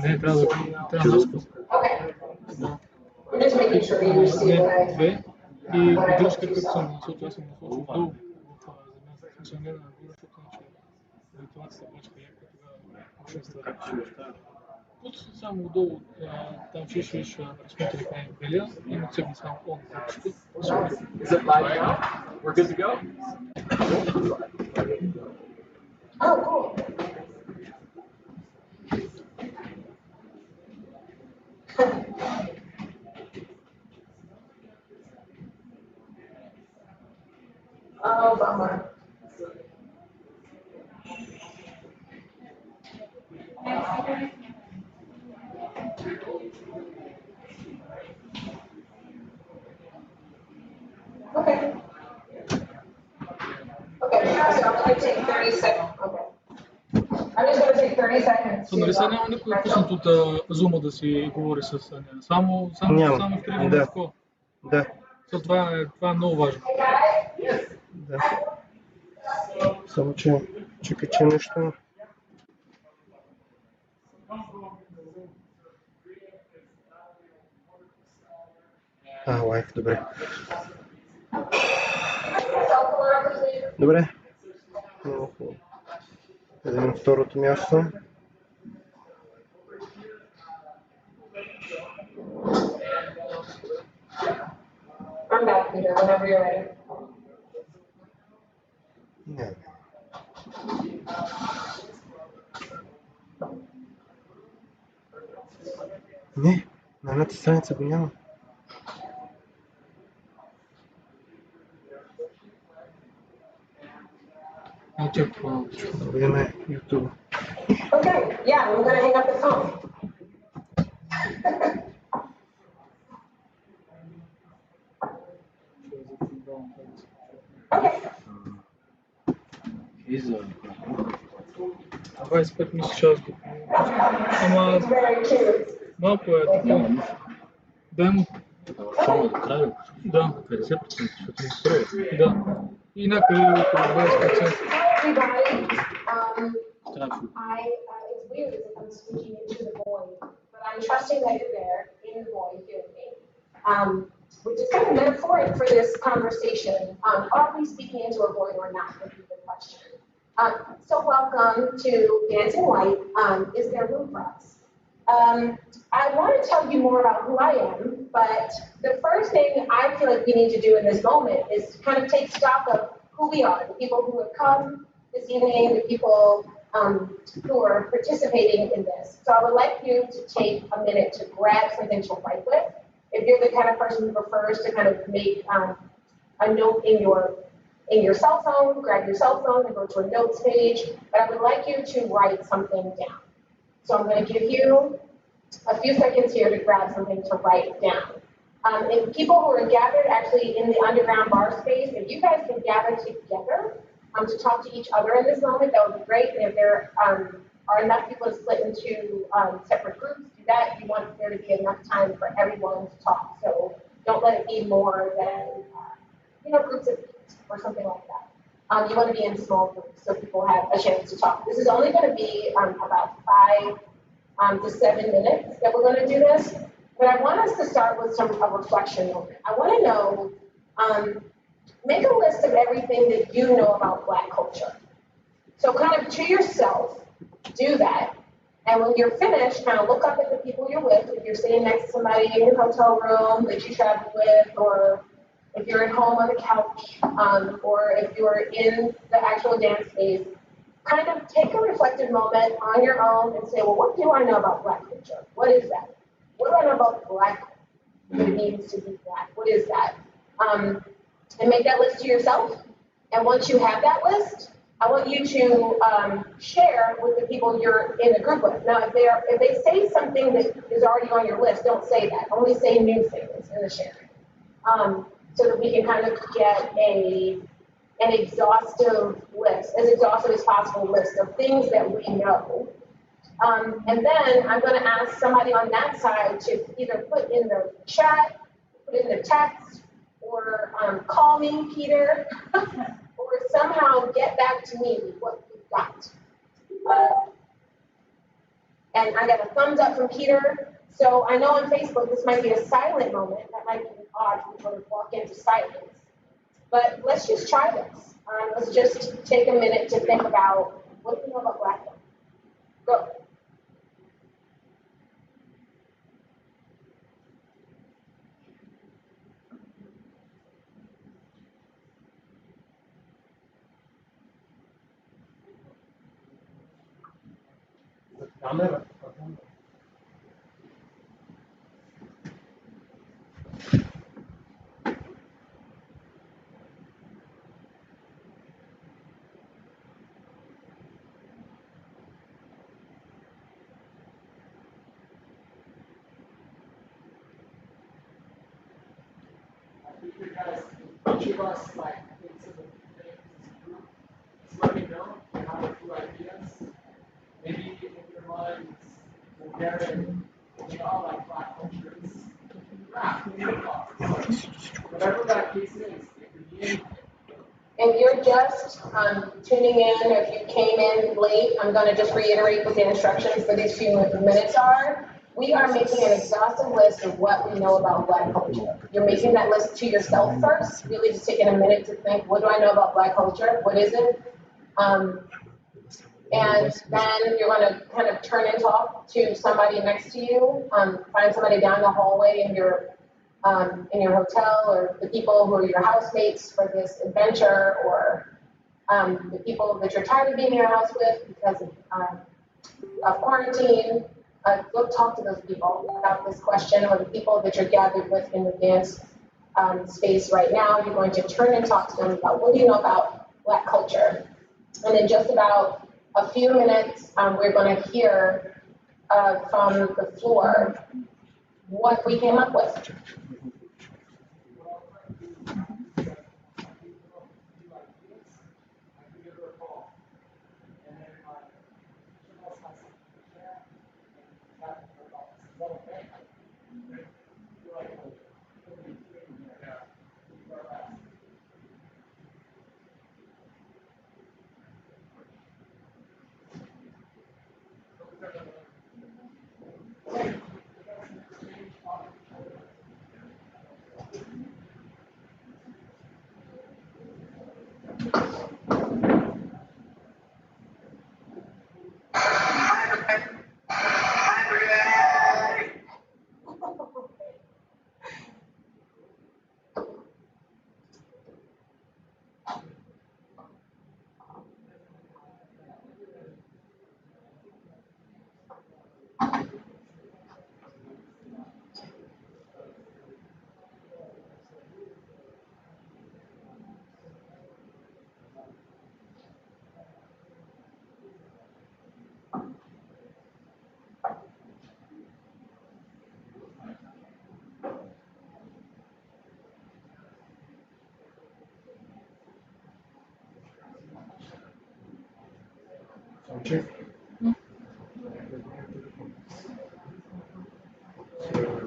Не, трябва да наскоро. Да. Не, две. И виждаш как съм насочил, аз съм насочил долу в земята. В смисъл не нагоре, защото иначе вентилацията плачка яко тогава ще става. Пут само долу, там ще виж разсмотрих на белия и отсегни само он копчето. Is it live now? We're good to go? Oh, cool. Oh, bummer. Okay. Okay, so I'm going to take 30 seconds. Okay. I'm just going to take 30 seconds. То, нали сега няма никой пуснат от зума да си говори с нея. Само в кръга на такова. Да. Това е много важно. Да. Само че кача нещо. Лайф, добре. Добре. Много хубаво. Да видим второто място. I'm back, Peter, whenever you're ready. Не, на едната страница го няма. Да видим YouTube. Okay, yeah, I'm going to hang up the phone. Okay. 25 мисля, че аз го Ама малко е такова. Дай му. Само до края. Да. 50%, защото не струва. Да. И някъде около 20%. It's weird as if I'm speaking into the void, but I'm trusting that you're there in the void hearing me. Which is kind of metaphoric for this conversation. Are we speaking into a void or not would be the question. So welcome to Dancing White. Is there room for us? I want to tell you more about who I am, but the first thing I feel like we need to do in this moment is kind of take stock of who we are, the people who have come this evening, the people who are participating in this. So I would like you to take a minute to grab something to write with. If you're the kind of person who prefers to kind of make a note in your cell phone, grab your cell phone and go to a notes page. But I would like you to write something down. So I'm going to give you a few seconds here to grab something to write down. And people who are gathered actually in the underground bar space, if you guys can gather together to talk to each other in this moment, that would be great. And if there are enough people to split into separate groups, do that. You want there to be enough time for everyone to talk. So don't let it be more than, groups of 8 or something like that. You want to be in small groups so people have a chance to talk. This is only going to be about 5 to 7 minutes that we're going to do this. But I want us to start with a reflection moment. I want to know, make a list of everything that you know about Black culture. So kind of to yourself, do that. And when you're finished, kind of look up at the people you're with. If you're sitting next to somebody in your hotel room that you traveled with, or if you're at home on the couch, or if you're in the actual dance space, kind of take a reflective moment on your own and say, well, what do I know about Black culture? What is that? What do I know about Black, what it means to be Black? What is that? And make that list to yourself. And once you have that list, I want you to share with the people you're in the group with. Now, if they say something that is already on your list, don't say that. Only say new things in the sharing. So that we can kind of get an exhaustive list, as exhaustive as possible list of things that we know. And then I'm going to ask somebody on that side to either put in the chat, put in the text, or call me, Peter, or somehow get back to me with what you've got. And I got a thumbs up from Peter. So I know on Facebook this might be a silent moment. That might be odd to sort of walk into silence. But let's just try this. Let's just take a minute to think about what do you know about Black folk? Go. You guys, each of us, like, think some of the things as a group. Just let me know if you have a few ideas. Maybe in your minds, Bulgarian, they all like Black cultures. Rap, hip hop, whatever that case is, it could be anything. If you're just tuning in, or if you came in late, I'm going to just reiterate what the instructions for these few minutes are. We are making an exhaustive list of what we know about Black culture. You're making that list to yourself first, really just taking a minute to think, what do I know about Black culture? What is it? And then you're going to kind of turn and talk to somebody next to you, find somebody down the hallway in your hotel, or the people who are your housemates for this adventure, or the people that you're tired of being in your house with because of quarantine. Go talk to those people about this question, or the people that you're gathered with in the dance space right now. You're going to turn and talk to them about what do you know about Black culture. And in just about a few minutes, we're going to hear from the floor what we came up with.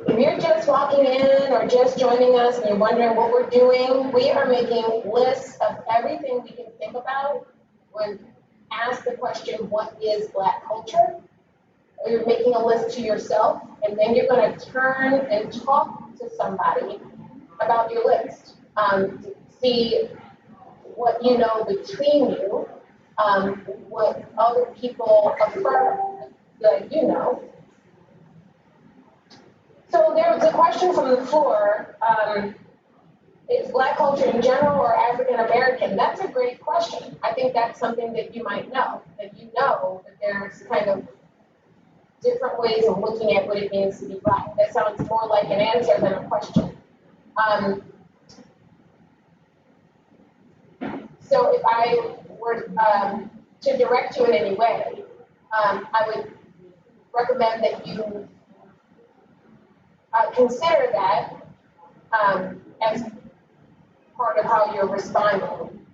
If you're just walking in or just joining us and you're wondering what we're doing, we are making lists of everything we can think about when asked the question, what is Black culture? Or you're making a list to yourself, and then you're going to turn and talk to somebody about your list. See what you know between you, what other people affirm that you know. So there was a question from the floor, is Black culture in general or African American? That's a great question. I think that's something that you might know, that there's kind of different ways of looking at what it means to be Black. That sounds more like an answer than a question. So if I were to direct you in any way, I would recommend that you consider that as part of how you're responding.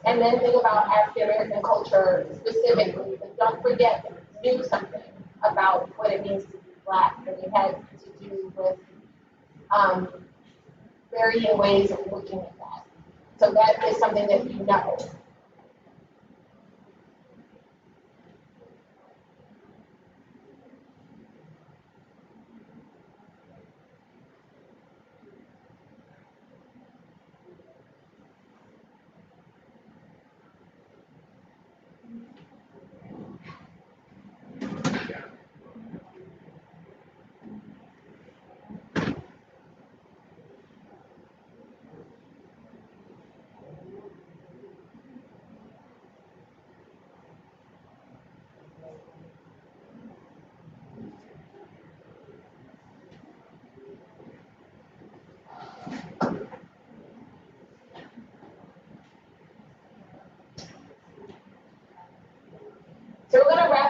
And then think about African American culture specifically, but don't forget that you knew something about what it means to be Black, and it had to do with varying ways of looking at that. So that is something that you know.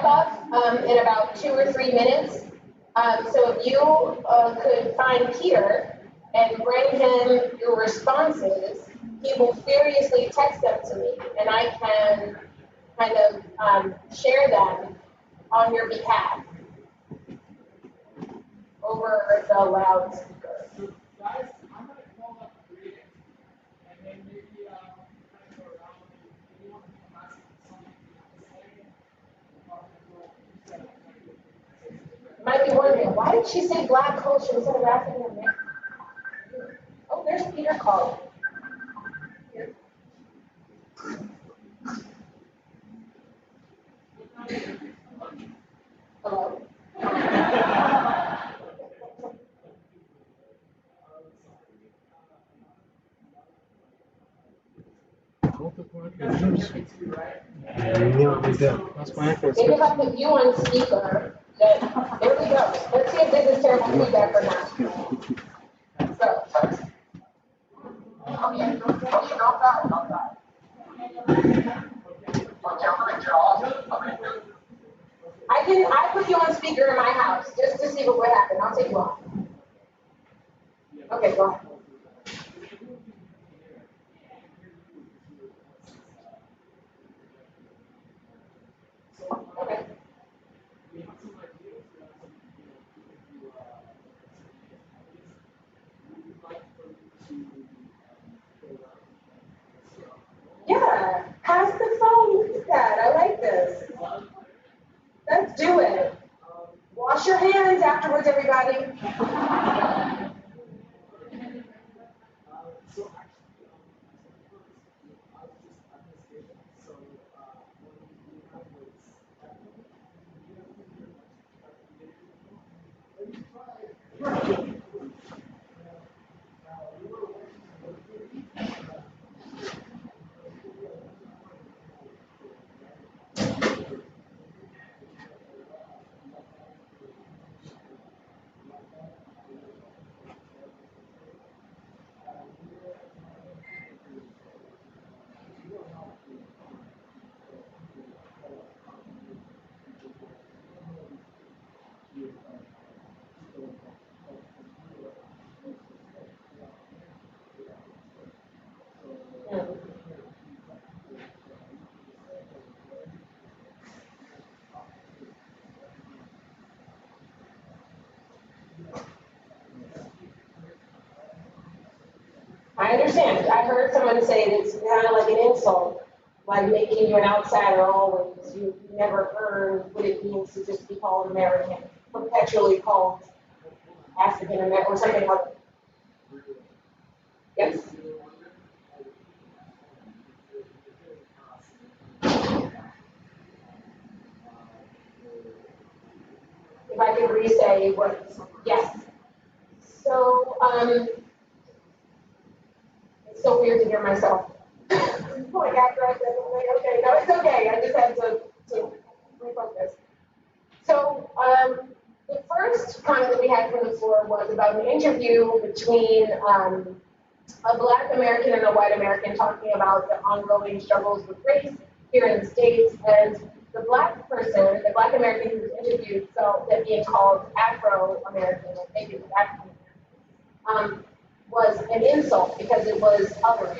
up in about 2 or 3 minutes. So if you could find Peter and bring him your responses, he will furiously text them to me, and I can kind of share them on your behalf over the loudspeaker. So guys, I'm gonna call up Breai, and then maybe kind of go around. If anyone can ask something to say, You might be wondering, why did she say black culture instead of African American? Oh, there's Peter calling. Here. Hello? That's my answer. Maybe if I put you on speaker, then there we go. Let's see if this is terrible feedback or not. So, okay, not bad, not bad. I put you on speaker in my house just to see what would happen. I'll take you off. Okay, go ahead. Okay. Yeah, pass the phone. Look at that. I like this. Let's do it. Wash your hands afterwards, everybody. I understand. I heard someone say it's kind of like an insult, like making you an outsider always. You never earn what it means to just be called American, perpetually called African American, or something like that. Yes? If I could re-say what, yes. So, it's so weird to hear myself. Like after I said it, I'm like, okay, no, it's okay. I just had to refocus. So, the first comment that we had from the floor was about an interview between a Black American and a white American talking about the ongoing struggles with race here in the States. And the Black person, the Black American who was interviewed, felt that being called Afro-American, or maybe it was African American, was an insult because it was othering.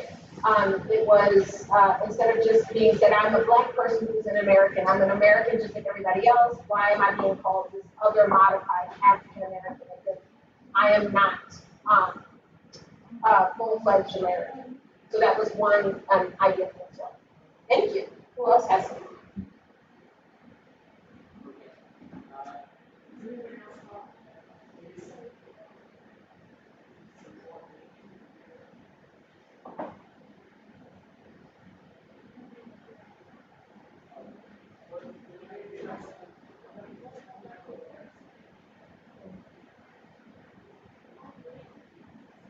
It was, instead of just being said, I'm a Black person who's an American, I'm an American just like everybody else, why am I being called this other modified African American? Because I am not full-fledged American. So that was one idea for as well. Thank you. Who else has something?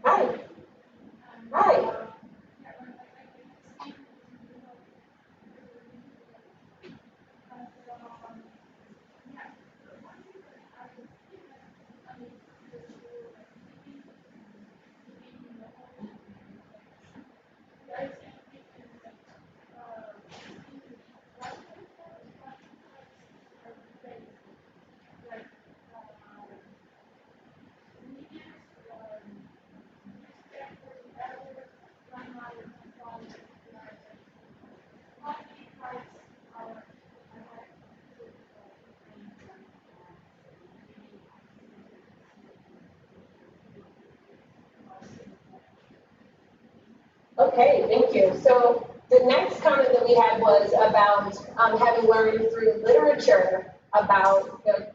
Hi. Hi. Okay, thank you. So the next comment that we had was about having learned through literature about the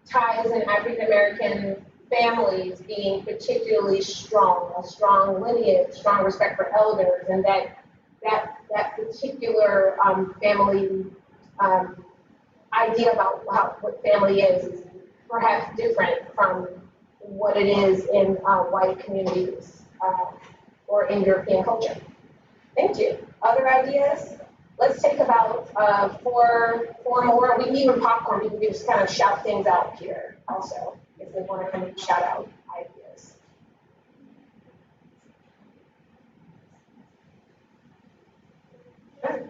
ties in African American families being particularly strong, a strong lineage, strong respect for elders, and that particular family idea about what family is perhaps different from what it is in white communities or in European culture. Thank you. Other ideas? Let's take about four more. We can even popcorn. We can just kind of shout things out here also if they want to kind of shout out ideas. Sure.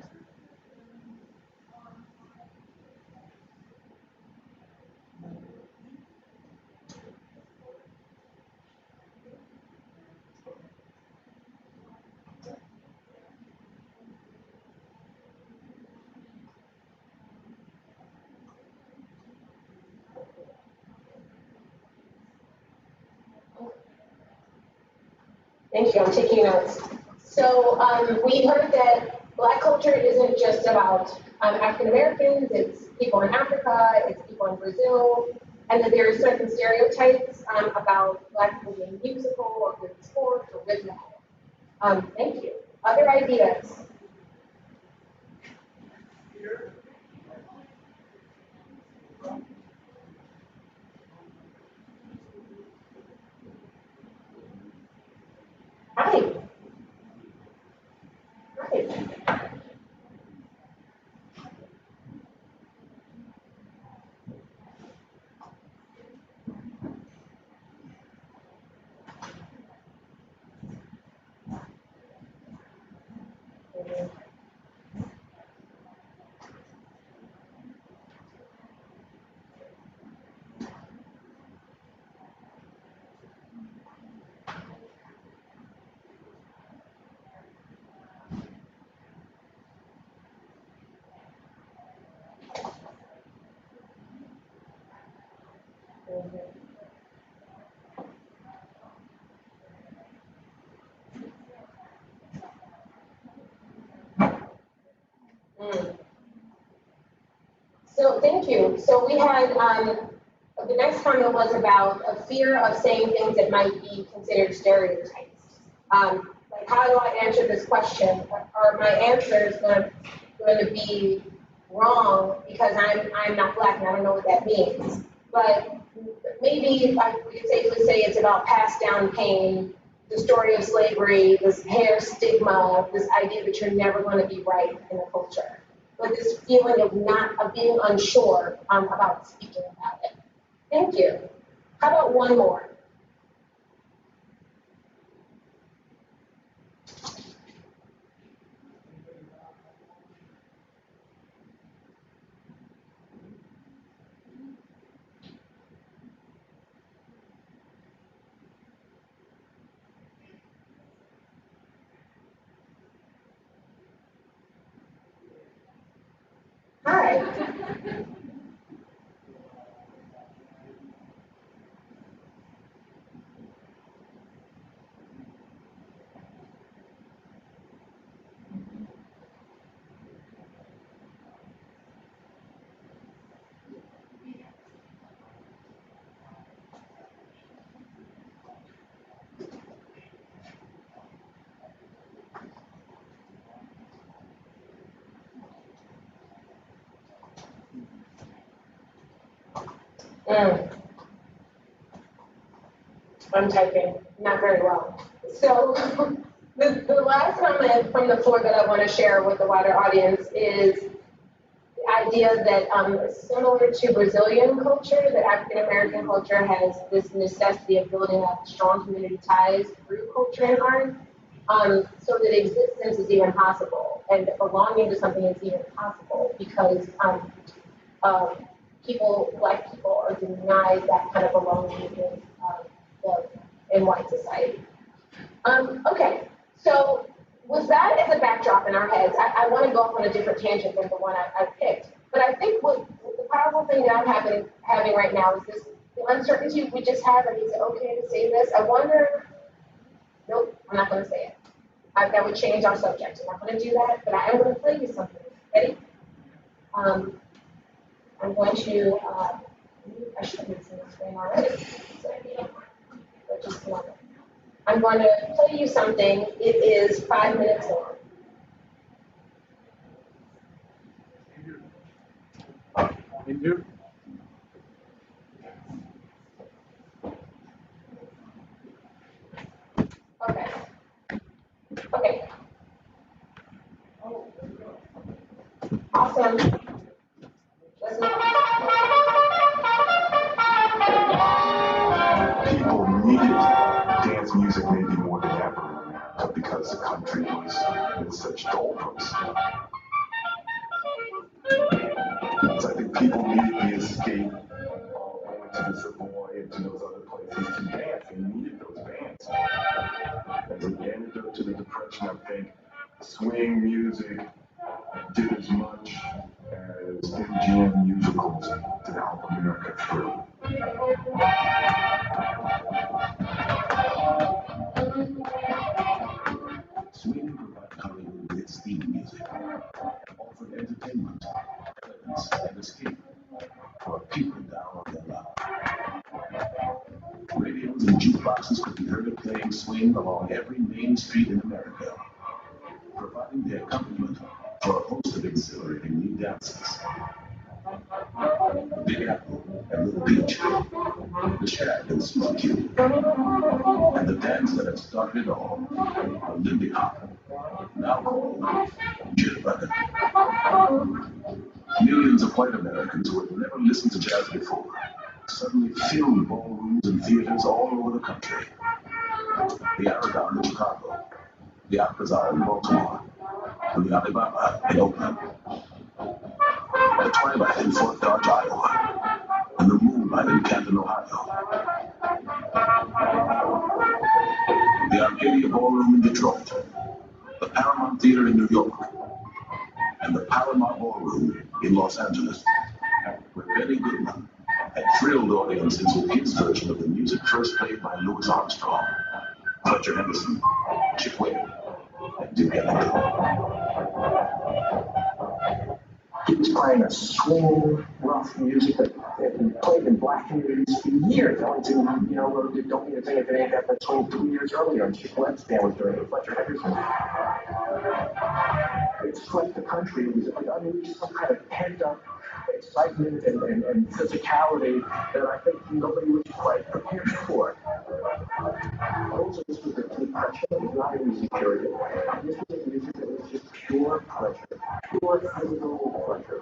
Thank you. I'm taking notes. So we heard that Black culture isn't just about African Americans. It's people in Africa. It's people in Brazil, and that there are certain stereotypes about Black people being musical or good at sports or rhythmical. Thank you. Other ideas? Hi. Hi. Mm. So thank you. So we had the next comment was about a fear of saying things that might be considered stereotypes. Like how do I answer this question? Are my answers going to be wrong because I'm not Black and I don't know what that means? But maybe we could safely say it's about passed down pain, the story of slavery, this hair stigma, this idea that you're never going to be right in a culture, but this feeling of being unsure about speaking about it. Thank you. How about one more? Hi. Mm. I'm typing not very well. So the last comment from the floor that I want to share with the wider audience is the idea that similar to Brazilian culture, that African American culture has this necessity of building up strong community ties through culture and art, so that existence is even possible and that belonging to something is even possible because Black people are denied that kind of belonging in white society. Okay, so with that as a backdrop in our heads, I want to go off on a different tangent than the one I picked. But I think what the powerful thing that I'm having right now is this the uncertainty we just have. And is it okay to say this? I wonder. Nope, I'm not going to say it. That would change our subject. I'm not going to do that, but I am going to play you something. Ready? I'm going to, I should have been seeing the screen already. But just a moment. I'm going to play you something. It is 5 minutes long. Injured? Okay. Okay. Awesome. Listen. People needed dance music maybe more than ever because the country was in such doldrums. So I think people needed the escape going to the Savoy and to those other places to dance. They needed those bands. As an antidote to the Depression, I think swing music did as much as MGM musicals to help America through. Swing provided Hollywood with its theme music, offered entertainment, elegance, and escape for people down on their luck. Radios and jukeboxes could be heard playing swing along every main street in America, providing the accompaniment for a host of exhilarating new dances. The Big Apple and Little Peach, the Shack and Super Q, and the dance that had started it all, a Lindy Hop, now called Jitterbug. Millions of white Americans who had never listened to jazz before suddenly filled ballrooms and theaters all over the country. The Aragon in Chicago, the Alcazar in Baltimore, and the Alibaba in Oakland, the Twilight in Fort Dodge, Iowa, and the Moonlight in Canton, Ohio, the Arcadia Ballroom in Detroit, the Paramount Theater in New York, and the Palomar Ballroom in Los Angeles, where Benny Goodman had thrilled audiences with his version of the music first played by Louis Armstrong, Fletcher Henderson, Chick Ware, and Duke Ellington. He was playing a swing, rough music that had been played in black communities for years. Ellington, wrote Don't Mean a Thing If It Ain't Got That Swing 2 years earlier, and Chick Ware's band was doing it with Fletcher Henderson. It swept the country. It unleashed some kind of pent-up excitement and physicality that I think nobody was quite prepared for. Also, this was the depression. It was not a music period. This was a music that was just pure pleasure, pure physical pleasure.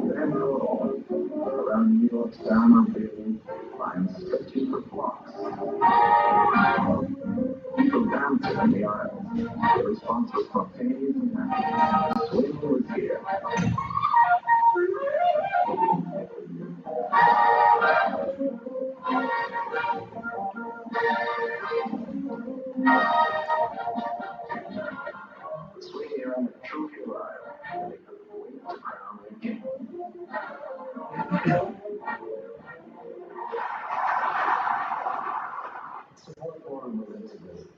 Van Gogh, around New York's down building, lines stretching for blocks. People dancing in the aisles. The response was spontaneous and happy. Swing was here. Swinging around the trophy aisle, and they couldn't wait to crown the king. So one order was integrated.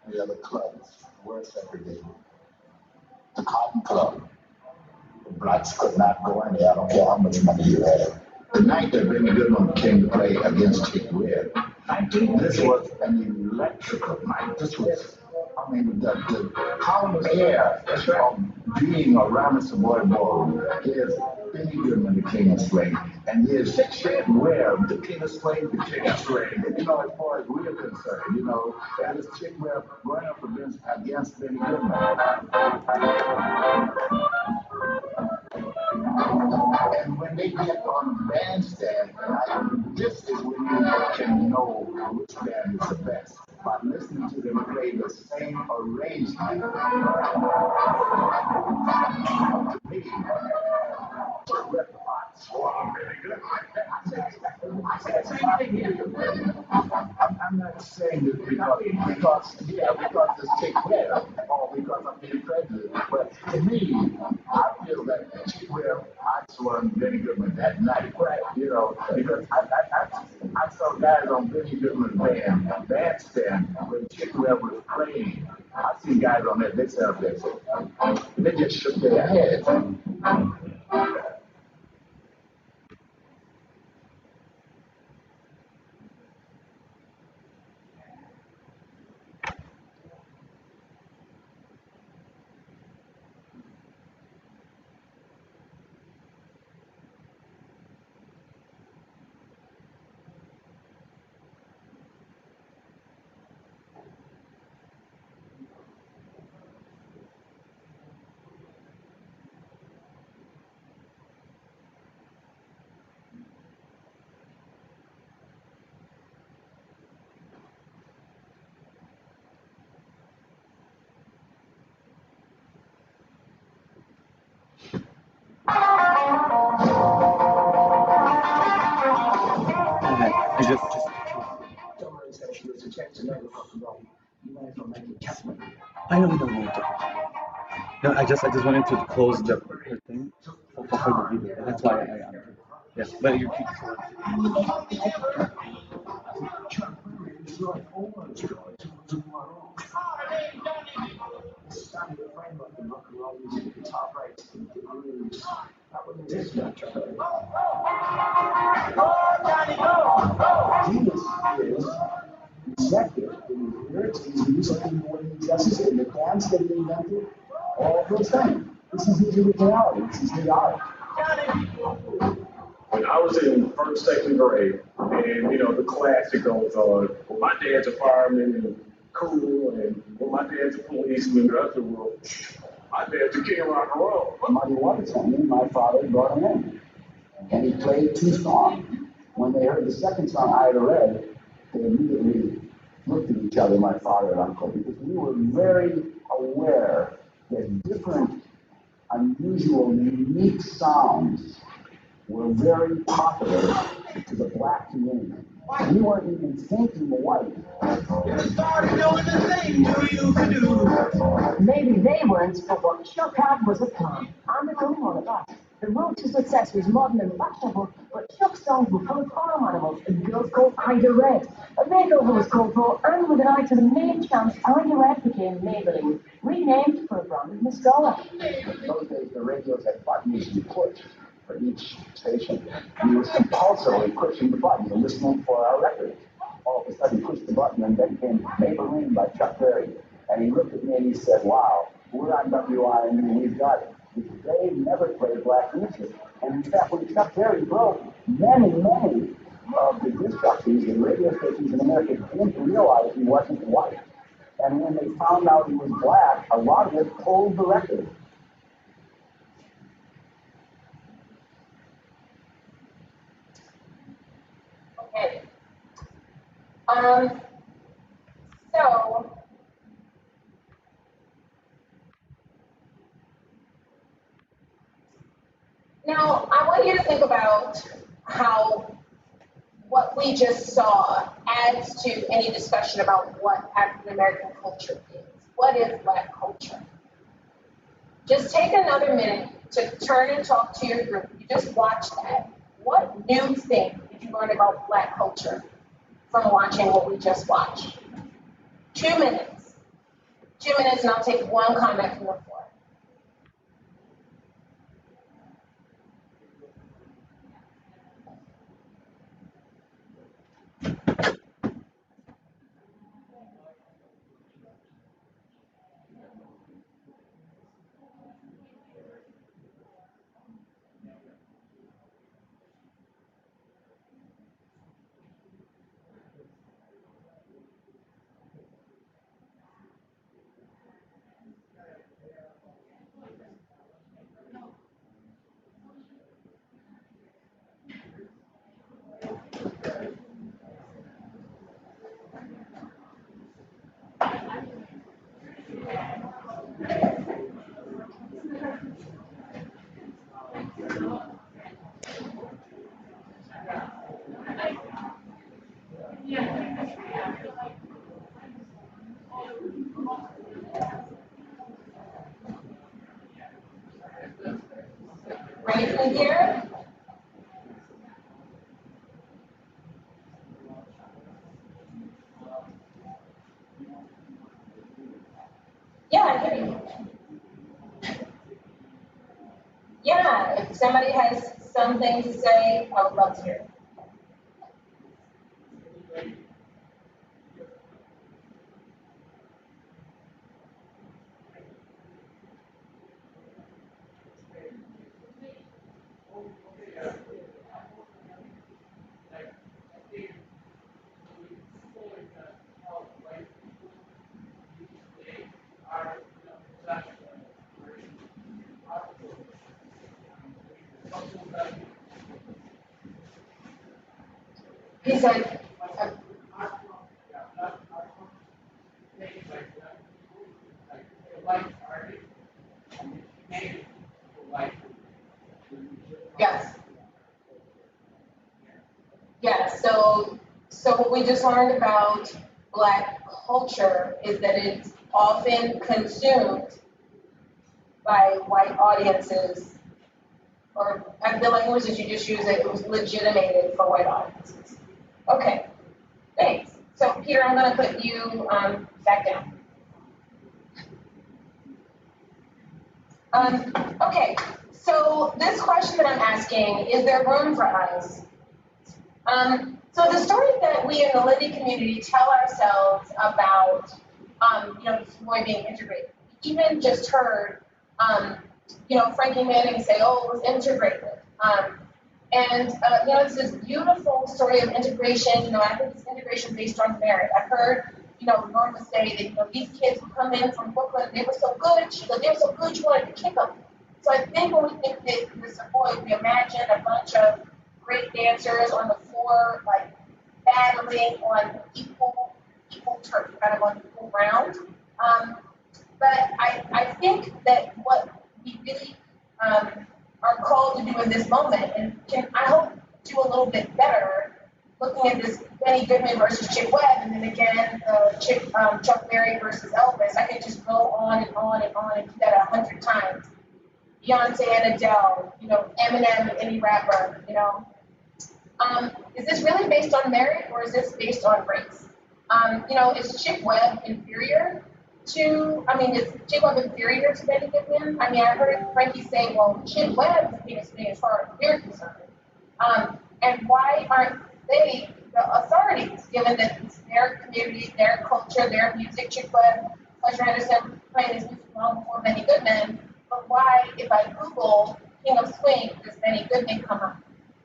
The other clubs were segregated. The Cotton Club. The blacks could not go in there. I don't care how much money you had. The night that Benny Goodman came to play against Chick Ware, this was an electrical night. This was, the calm air of being around the Savoy Ballroom. Here's Benny Goodman, the king of swing, and here's Chick Ware, the king of swing, the king of swing. As far as we're concerned, and this Chick Ware going up against Benny Goodman. And when they get on the bandstand, this is when you can know which band is the best. By listening to them play the same arrangement. To me, terrific. I said the same thing here. I'm not saying this because it's Chick Ware or because I'm being prejudiced, but to me, I feel that Chick Ware, I swung Benny Goodman that night, because I saw guys on Benny Goodman bandstand with chick whoever was playing. I seen guys on there, they said this. They just shook their heads. I just I know, no. No, I just wanted to close the thing for the video. That's why I yeah. But you keep. Genius is rejected in his lyrics, his music, in the way he dresses, in the dance that he invented, all of those things. This is his originality, this is his art. When I was in first, second grade, and the classic goes on, well, my dad's a fireman and cool, and well, my dad's a policeman, that's the world. My dad's a king of rock and roll. Muddy Waters told me my father brought him in, and he played 2 songs. When they heard the second song, Ida Red, they immediately looked at each other, my father and uncle, because we were very aware that different, unusual, unique sounds were very popular to the black community. We weren't even thinking white. Maybe they weren't, but what Chuck had was a plan. And there's only one of that. The road to success was modern and fashionable, but Chuck's songs were full of farm animals and girls called Ida Red. A makeover was called for, and with an eye to the main chance, Ida Red became Maybelline, renamed for a brand of mascara. In those days, the radios had buttons you push for each station. And he was compulsively pushing the button and listening for our records. All of a sudden, he pushed the button, and then came Maybelline by Chuck Berry. And he looked at me and he said, wow, we're on WINU, we've got it. They never played black music. And in fact, when Chuck Berry broke, many of the disc jockeys and radio stations in America didn't realize he wasn't white. And when they found out he was black, a lot of it pulled the record. Okay. So now I want you to think about how what we just saw adds to any discussion about what African American culture is. What is Black culture? Just take another minute to turn and talk to your group. You just watched that. What new thing did you learn about Black culture from watching what we just watched? 2 minutes. 2 minutes, and I'll take one comment from the floor. Right in here. Yeah, if somebody has something to say, I would love to hear it. He said, yes. Yeah, so what we just learned about Black culture is that it's often consumed by white audiences, or the language that you just used, that it was legitimated for white audiences. Okay, thanks. So Peter, I'm going to put you back down. Okay, so this question that I'm asking, is there room for us? So the story that we in the Lindy community tell ourselves about, this boy being integrated. We even just heard, Frankie Manning say, "Oh, it was integrated." It's this beautiful story of integration. I think it's integration based on merit. I've heard, Norma say that, these kids who come in from Brooklyn, they were so good. They were so good, you wanted to kick them. So I think when we think that this boy, we imagine a bunch of great dancers on the floor, like battling on equal turf, kind of on equal ground. But I think that what we really are called to do in this moment, and can, I hope, do a little bit better, looking at this Benny Goodman versus Chick Webb, and then again, Chuck Berry versus Elvis. I could just go on and on and on and do that 100 times. Beyonce and Adele, Eminem and any rapper, Is this really based on merit, or is this based on race? Is Chick Webb inferior is Chick Webb inferior to Benny Goodman? I heard Frankie say, well, Chick Webb is the biggest thing as far as we're concerned. And why aren't they the authorities, given that it's their community, their culture, their music? Chick Webb, Pleasure Anderson playing his music long before Benny Goodman. But why, if I Google King of Swing, does Benny Goodman come up?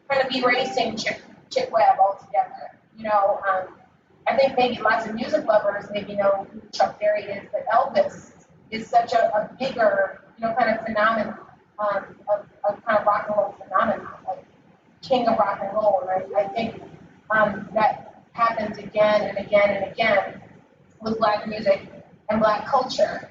Kind of erasing Chick Webb altogether. I think maybe lots of music lovers maybe know who Chuck Berry is, but Elvis is such a bigger, kind of phenomenon, a kind of rock and roll phenomenon, like king of rock and roll. And I think that happens again and again and again with Black music and Black culture.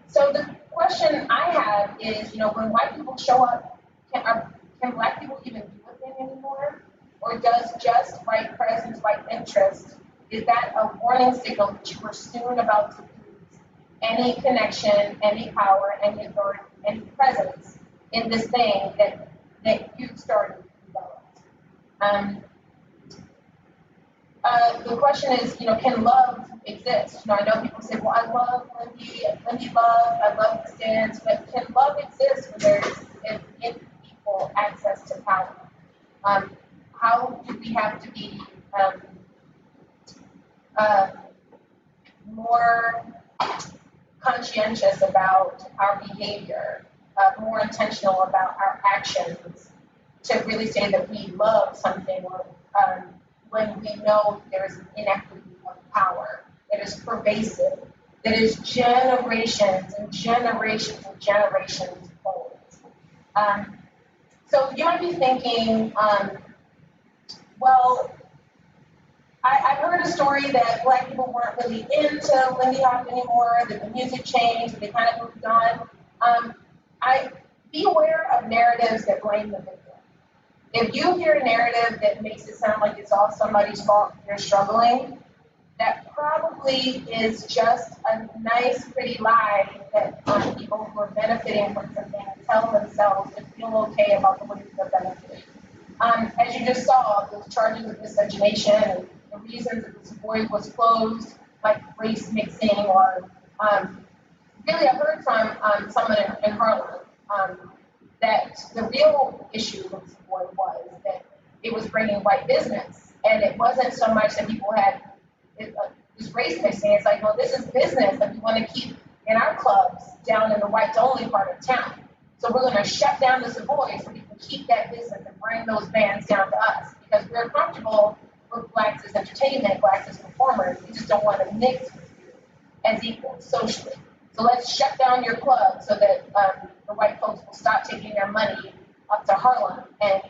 So the question I have is, when white people show up, can Black people even do a thing anymore? Or does just white presence, white interest, is that a warning signal that you were soon about to lose any connection, any power, any authority, any presence in this thing that you started to develop? The question is, can love exist? I know people say, well, I love Lindy love, I love this dance, but can love exist when there's equal access to power? How do we have to be more conscientious about our behavior, more intentional about our actions, to really say that we love something, or when we know there is an inequity of power that is pervasive, that is generations and generations and generations old. So you might be thinking, well, I've heard a story that Black people weren't really into Lindy Hop anymore, that the music changed, that they kind of moved on. Be aware of narratives that blame the victim. If you hear a narrative that makes it sound like it's all somebody's fault if you're struggling, that probably is just a nice, pretty lie that people who are benefiting from something tell themselves to feel okay about the way they're benefiting. As you just saw, those charges of miscegenation and the reasons that this boy was closed, like race mixing, or really I heard from someone in Harlem that the real issue with the Savoy was that it was bringing white business. And it wasn't so much that people had this race mixing. It's like, well, this is business that we want to keep in our clubs down in the whites only part of town. So we're going to shut down the Savoy so we can keep that business and bring those bands down to us. Because we're comfortable with blacks as entertainment, blacks as performers. We just don't want to mix with you as equals socially. So let's shut down your club so that the white folks will stop taking their money up to Harlem and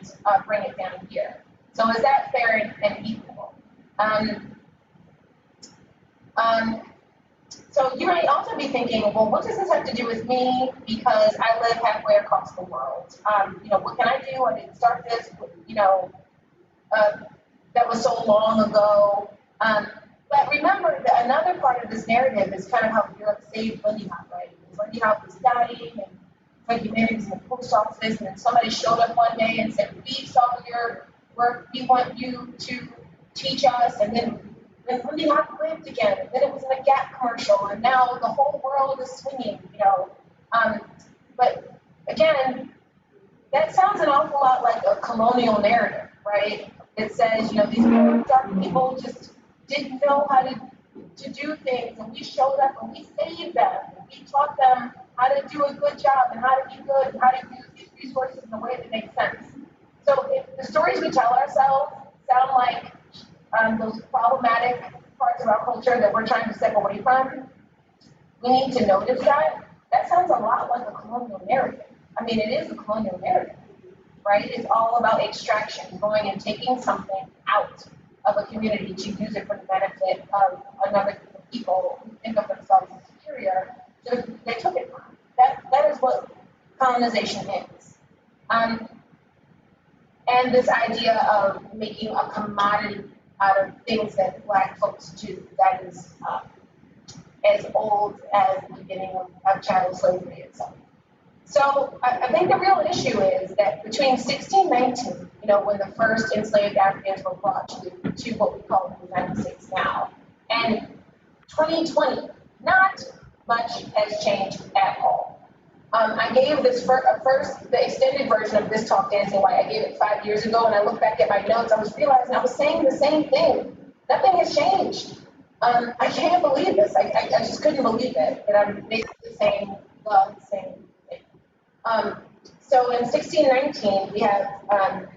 bring it down here. So is that fair and equal? So you might also be thinking, well, what does this have to do with me? Because I live halfway across the world. What can I do? I didn't start this. That was so long ago. But remember that another part of this narrative is kind of how Europe saved Lindy Hop, right? Lindy Hop was dying, and Frankie Manning was in the post office, and then somebody showed up one day and said, we saw your work, we want you to teach us, and then Lindy Hop lived again, and then it was in a Gap commercial, and now the whole world is swinging, But again, that sounds an awful lot like a colonial narrative, right? It says, these dark people just didn't know how to do things, and we showed up and we saved them. And we taught them how to do a good job and how to be good and how to use these resources in a way that makes sense. So if the stories we tell ourselves sound like those problematic parts of our culture that we're trying to step away from, we need to notice that. That sounds a lot like a colonial narrative. I mean, it is a colonial narrative, right? It's all about extraction, going and taking something out of a community to use it for the benefit of another group of people who think of themselves as superior. So they took it from. That is what colonization is. And this idea of making a commodity out of things that Black folks do, that is as old as the beginning of chattel slavery itself. So I think the real issue is that between 1619, when the first enslaved Africans were brought to what we call the United States now, and 2020, not much has changed at all. I gave this the extended version of this talk, Dancing White, I gave it 5 years ago, and I look back at my notes, I was realizing I was saying the same thing. Nothing has changed. I can't believe this. I just couldn't believe it, that I'm basically saying the same thing. So in 1619, we have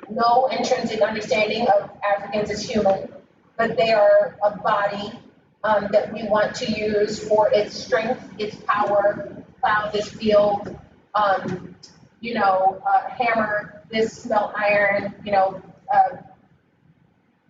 no intrinsic understanding of Africans as human, but they are a body that we want to use for its strength, its power, plow this field, hammer this smelt iron,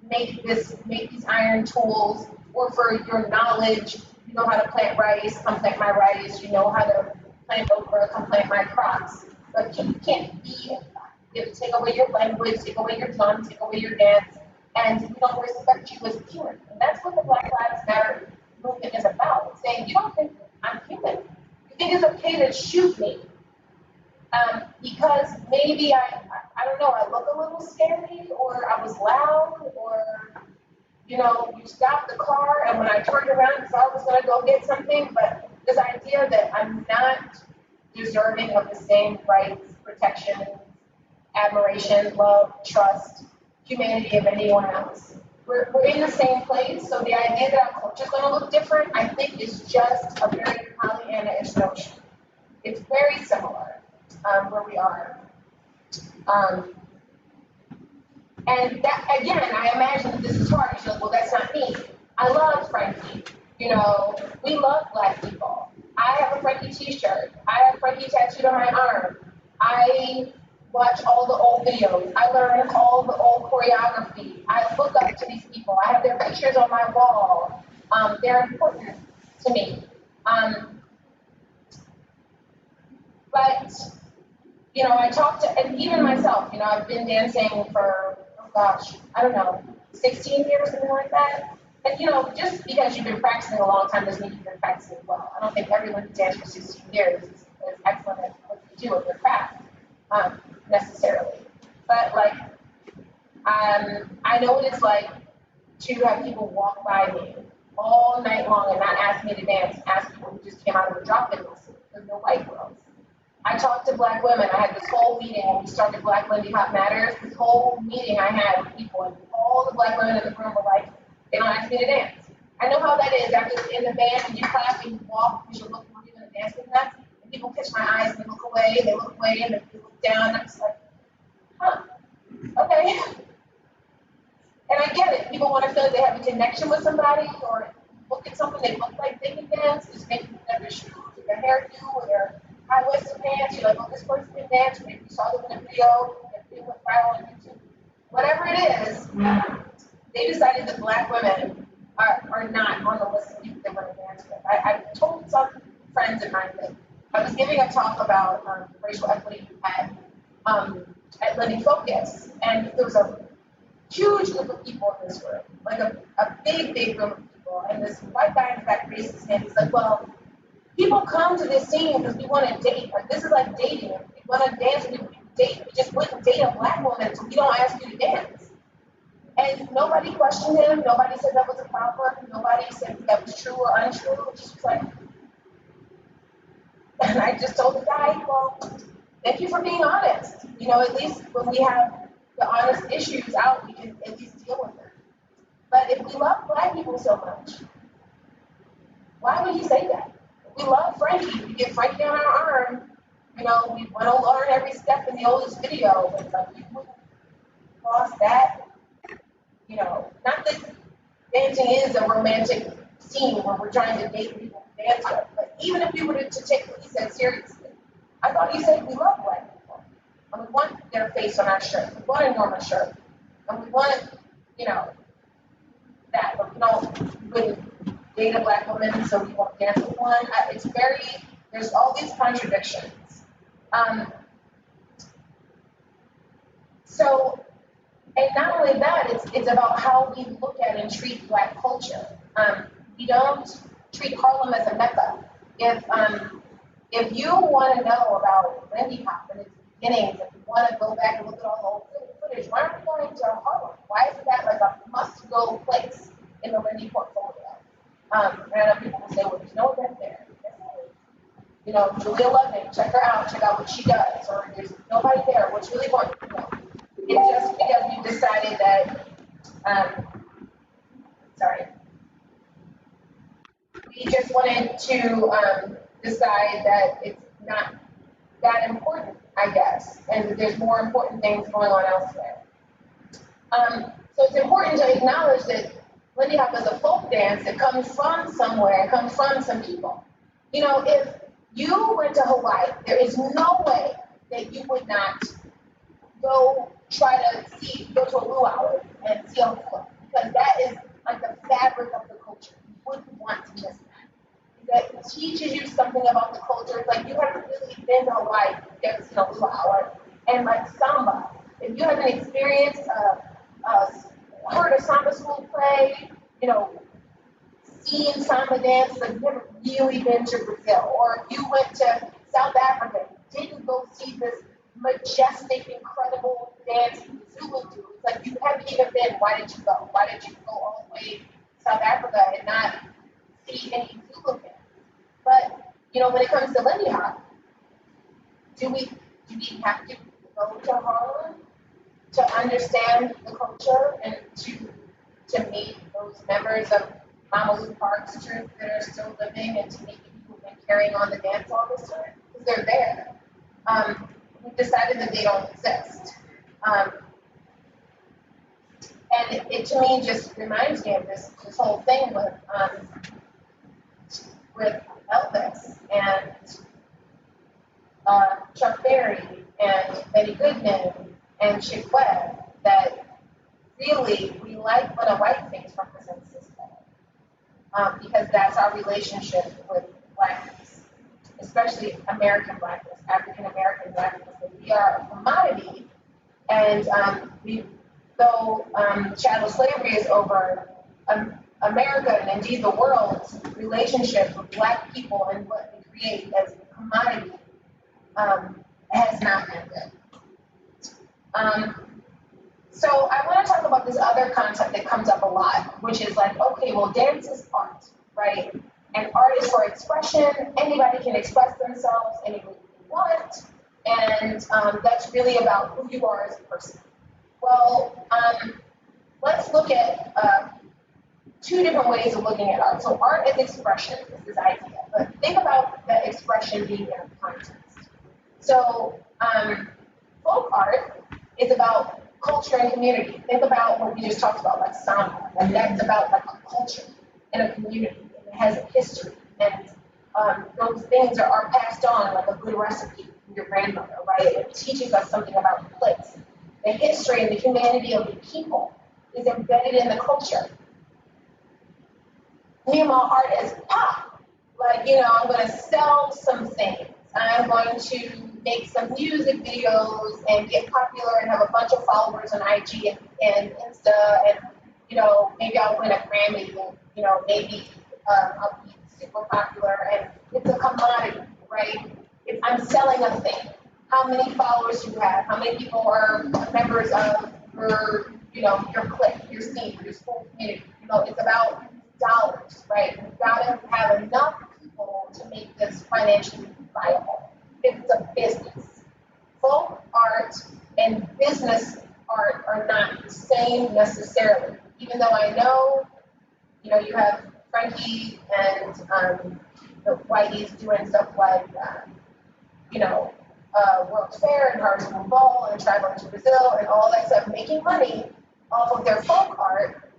make these iron tools, or for your knowledge, you know how to plant rice, come plant my rice, you know how to plant okra, come plant my crops. But you can't be that. You have to take away your language, take away your tongue, take away your dance, and we don't respect you as a human. And that's what the Black Lives Matter movement is about. It's saying, you don't think I'm human. You think it's okay to shoot me. Because maybe I don't know, I look a little scary, or I was loud, or, you stopped the car, and when I turned around, I thought I was going to go get something, but this idea that I'm not deserving of the same rights, protection, admiration, love, trust, humanity of anyone else. We're in the same place, so the idea that our culture is going to look different, I think, is just a very Pollyanna-ish notion. It's very similar where we are. And that, again, I imagine that this is hard. You're like, well, that's not me. I love Frankie. We love Black people. I have a Frankie t-shirt. I have Frankie tattooed on my arm. I watch all the old videos. I learn all the old choreography. I look up to these people. I have their pictures on my wall. They're important to me. But, I talk to, and even myself, I've been dancing for, 16 years, something like that. And, just because you've been practicing a long time doesn't mean you've been practicing well. I don't think everyone who dances for 16 years is excellent at what they do with their craft, necessarily. But, I know what it's like to have people walk by me all night long and not ask me to dance, ask people who just came out of a drop-in lesson, because they're white girls. I talked to black women. I had this whole meeting when we started Black Lindy Hop Matters. This whole meeting I had with people, and all the black women in the room were like, they don't ask me to dance. I know how that is after in the band and you clap and you walk because you're looking for people to dance with them. And people catch my eyes and they look away, and they look down, and I'm just like, huh, okay. And I get it. People want to feel like they have a connection with somebody or look at something they look like they can dance, just maybe their shoes or their hairdo or their high-waisted pants. You're like, oh, this person can dance. Or maybe you saw them in a video, and it went viral on YouTube. Whatever it is, they decided that black women are not on the list of people they want to dance with. I told some friends of mine that I was giving a talk about racial equity at Lindy Focus, and there was a huge group of people in this room, like a big room of people, and this white guy in the back raised his hand. He's like, well, people come to this scene because we want to date. Like, this is like dating. We want to dance, we date. We just wouldn't date a black woman, so we don't ask you to dance. And nobody questioned him. Nobody said that was a problem. Nobody said that was true or untrue. It just was like, and I just told the guy, well, thank you for being honest. You know, at least when we have the honest issues out, we can at least deal with them. But if we love black people so much, why would he say that? If we love Frankie, we get Frankie on our arm, you know, we want to learn every step in the oldest video, but like, we wouldn't cross that. You know, not that dancing is a romantic scene where we're trying to date people to dance with, but even if we were to take what he said seriously, I thought he said we love black people, and we want their face on our shirt, we want a Norma shirt, and we want, you know, that, but we wouldn't date a black woman, so we won't dance with one. It's very, there's all these contradictions. So, and not only that, it's about how we look at and treat black culture. We don't treat Harlem as a mecca. If you want to know about Lindy Hop and its beginnings, if you want to go back and look at all the old footage, why aren't we going to Harlem? Why isn't that like a must-go place in the Lindy portfolio? And I know people will say, well, there's no event there. You know, Julia Loving, check her out, check out what she does, or there's nobody there. What's really going on? It's just because we decided that, we just wanted to decide that it's not that important, I guess, and that there's more important things going on elsewhere. So it's important to acknowledge that Lindy Hop is a folk dance that comes from somewhere, it comes from some people. You know, if you went to Hawaii, there is no way that you would not go go to a luau and see a hula, because that is like the fabric of the culture. You wouldn't want to miss that. That teaches you something about the culture. It's like you haven't really been to Hawaii, you haven't seen a luau, and like samba. If you haven't experienced, heard a samba school play, you know, seen samba dance, like you've never really been to Brazil, or if you went to South Africa, didn't go see this majestic, incredible dance Zulu do. It's like you haven't even been. Why did you go? Why did you go all the way to South Africa and not see any Zulu dance? But you know, when it comes to Lindy Hop, do we have to go to Harlem to understand the culture and to meet those members of Mama Lou Park's troupe that are still living, and to meet people who've been carrying on the dance all this time? Because they're there. We decided that they don't exist. And it to me just reminds me of this whole thing with Elvis and Chuck Berry and Betty Goodman and Chick Webb, that really we like when a white face represents this way, because that's our relationship with blackness, especially American blackness, African American blackness. We are a commodity, and though chattel slavery is over, America and indeed the world's relationship with black people and what we create as a commodity has not been good. So I want to talk about this other concept that comes up a lot, which is like, okay, well, dance is art, right? And art is for expression. Anybody can express themselves any way they want. and that's really about who you are as a person. Well, let's look at two different ways of looking at art. So art as expression is this idea, but think about that expression being in a context. So folk art is about culture and community. Think about what we just talked about, like samba. Like that's about like a culture and a community. And it has a history. And those things are passed on like a good recipe from your grandmother, right? It teaches us something about the place. The history and the humanity of the people is embedded in the culture. Me and my art is pop. Like, I'm going to sell some things. I'm going to make some music videos and get popular and have a bunch of followers on IG and Insta and, maybe I'll win a Grammy and, maybe I'll be super popular and it's a commodity, right? I'm selling a thing. How many followers you have? How many people are members of your, your clique, your scene, your school community? It's about dollars, right? You've got to have enough people to make this financially viable. It's a business. Folk art and business art are not the same necessarily. Even though I know, you have Frankie and the Whiteys doing stuff like, World's Fair and Harvest Moon Ball and traveling to Brazil and all that stuff, making money off of their folk art.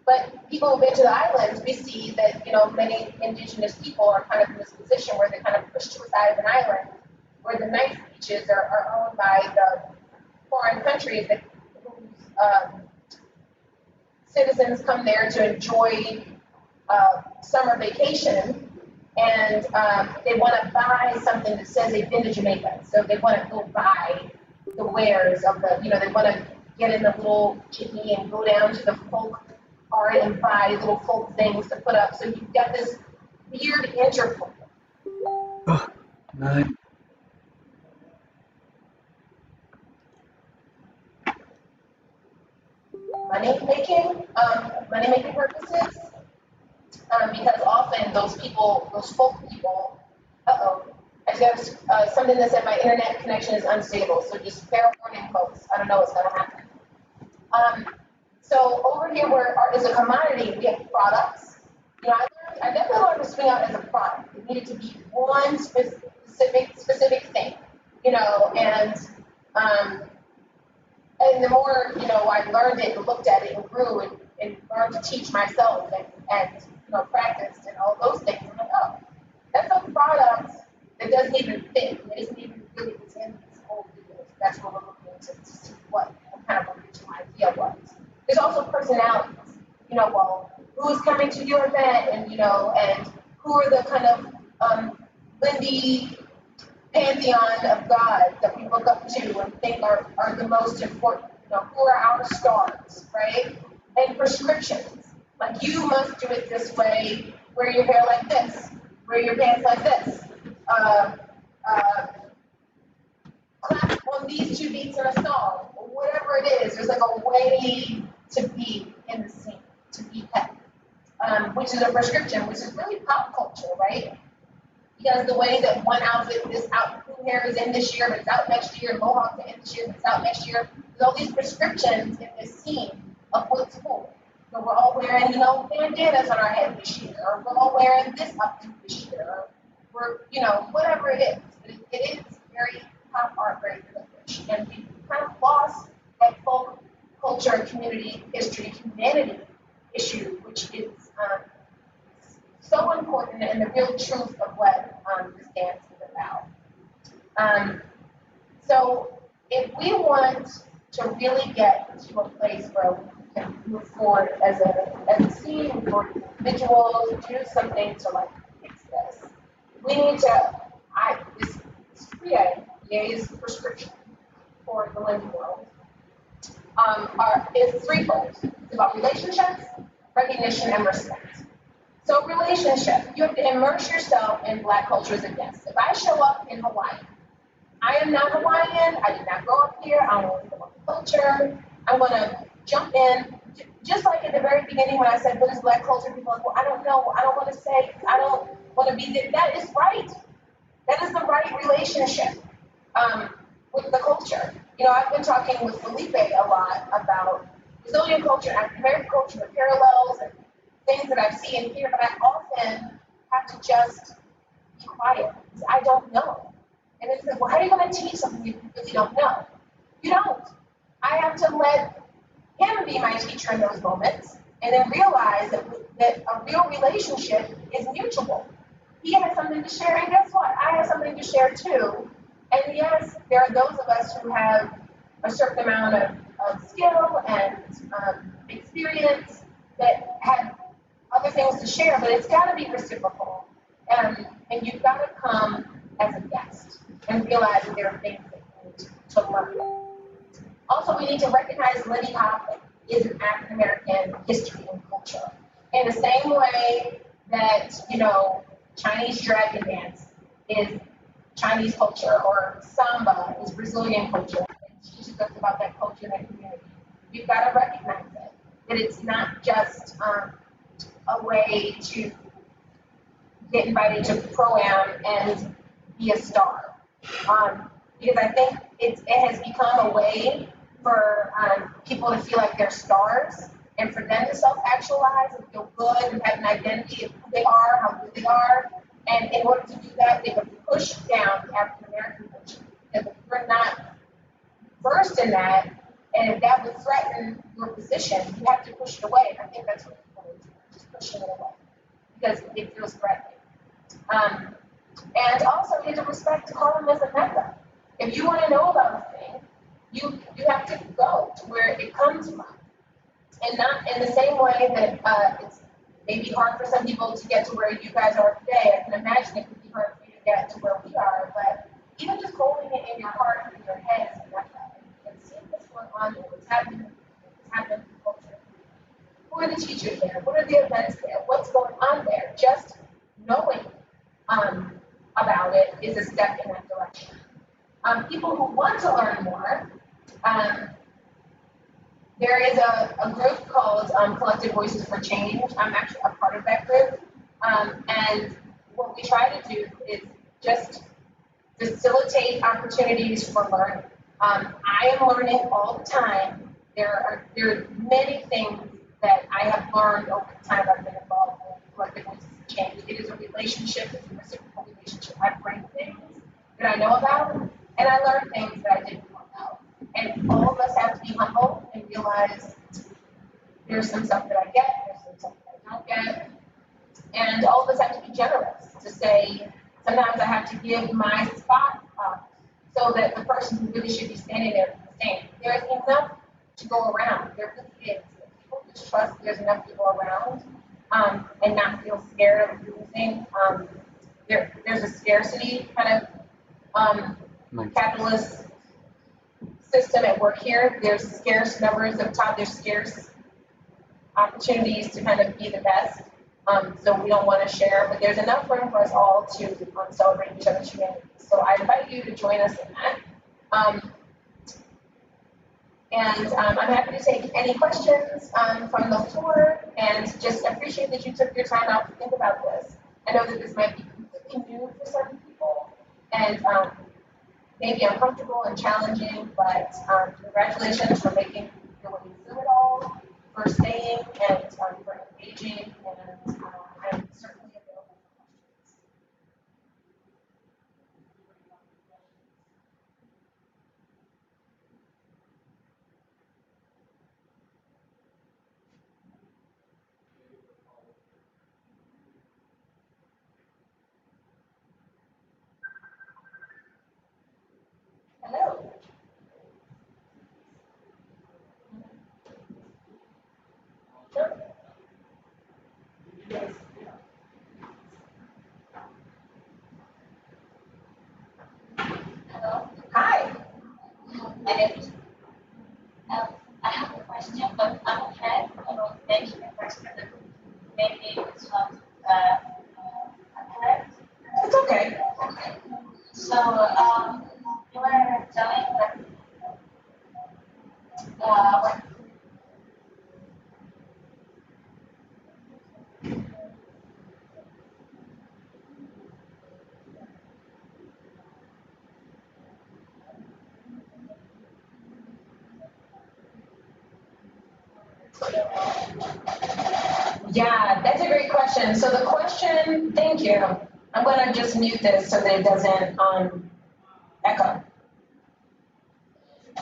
But people who've been to the islands, we see that, many indigenous people are kind of in this position where they're kind of pushed to the side of an island, where the nice beaches are owned by the foreign countries whose citizens come there to enjoy summer vacation. And they want to buy something that says they've been to Jamaica. So they want to go buy the wares of the, they want to get in the little jitney and go down to the folk art and buy little folk things to put up. So you've got this weird interplay. Oh, nice. Money making purposes. Because often those folk people, I just have something that said my internet connection is unstable, so just fair warning, folks. I don't know what's going to happen. So over here where art is a commodity, we have products. I definitely learned to swing out as a product. It needed to be one specific thing, and the more, I learned it and looked at it and grew and learned to teach myself and practiced and all those things. I'm like, oh, that's a product that doesn't even fit. It isn't even really within these whole videos. That's what we're looking to see what kind of original idea was. There's also personalities. Well, who's coming to your event and, and who are the kind of Lindy pantheon of God that we look up to and think are the most important. Who are our stars, right? And prescriptions. Like, you must do it this way, wear your hair like this, wear your pants like this, clap on these two beats in a song, or whatever it is. There's like a way to be in the scene, to be hip, which is a prescription, which is really pop culture, right? Because the way that one outfit, this blue hair is in this year, but it's out next year, mohawks are in this year, but it's out next year. There's all these prescriptions in this scene of what's cool. So we're all wearing, bandanas on our head this year, or we're all wearing this updo this year, or we're, whatever it is. But it is very pop art, very British. And we kind of lost that folk culture, community, history, humanity issue, which is so important and the real truth of what this dance is about. So if we want to really get to a place where we can move forward as a scene, for individuals, do something to like fix this, we need to, this Breai's prescription for the living world is threefold. It's about relationships, recognition, and respect. So relationship, you have to immerse yourself in Black culture as a guest. If I show up in Hawaii, I am not Hawaiian, I did not grow up here, I don't know anything about the culture, I'm going to jump in, just like at the very beginning when I said, what is Black culture? People are like, well, I don't know, I don't want to say, I don't want to be there. That is right. That is the right relationship. with the culture. I've been talking with Felipe a lot about Brazilian culture and African American culture, the parallels and things that I see and hear, but I often have to just be quiet because I don't know. And it's like, well, how are you going to teach something you really don't know? You don't. I have to let him be my teacher in those moments and then realize that a real relationship is mutual. He has something to share, and guess what? I have something to share too. And yes, there are those of us who have a certain amount of skill and experience that have other things to share, but it's got to be reciprocal. And you've got to come as a guest and realize that there are things that you need to learn. Also, we need to recognize Lindy Hop is an African American history and culture. In the same way that, Chinese dragon dance is Chinese culture, or samba is Brazilian culture. It teaches us about that culture and that community. We've got to recognize it, that it's not just a way to get invited to Pro-Am and be a star. Because I think it has become a way for people to feel like they're stars and for them to self-actualize and feel good and have an identity of who they are, how good they are. And in order to do that, they would push down the African American culture. Because if you're not versed in that, and if that would threaten your position, you have to push it away. And I think that's what people are doing, just pushing it away because it feels threatening. And also, you have to respect Harlem as a mecca. If you want to know about a thing, you have to go to where it comes from. And not in the same way that it's maybe hard for some people to get to where you guys are today. I can imagine it could be hard for you to get to where we are, but even just holding it in your heart and in your head is enough. And seeing what's going on there, what's happening in the culture. Who are the teachers there? What are the events there? What's going on there? Just knowing about it is a step in that direction. People who want to learn more, there is a group called Collective Voices for Change. I'm actually a part of that group. And what we try to do is just facilitate opportunities for learning. I am learning all the time. There are many things that I have learned over the time I've been involved with Collective Voices for Change. It is a relationship, it's a reciprocal relationship. I bring things that I know about, and I learn things that I didn't know about. And all of us have to be humble and realize there's some stuff that I get, there's some stuff that I don't get. And all of us have to be generous to say, sometimes I have to give my spot up so that the person who really should be standing there can stand. There is enough to go around. There really is. People just trust there's enough to go around and not feel scared of losing. There's a scarcity kind of capitalist system at work here. There's scarce numbers of top, there's scarce opportunities to kind of be the best. So we don't want to share, but there's enough room for us all to celebrate each other's humanity. So I invite you to join us in that. And I'm happy to take any questions from the floor, and just appreciate that you took your time out to think about this. I know that this might be completely new for certain people, and maybe uncomfortable and challenging, but congratulations for making your way through it all, for staying and for engaging, and I'm certainly available for questions. Hello. Sure. Hello. Hi. My name is. I have a question, but I'm afraid I will make the question that maybe it's not correct. It's okay. Okay. So you were telling that when Yeah, that's a great question. So the question, thank you. I'm going to just mute this so that it doesn't echo.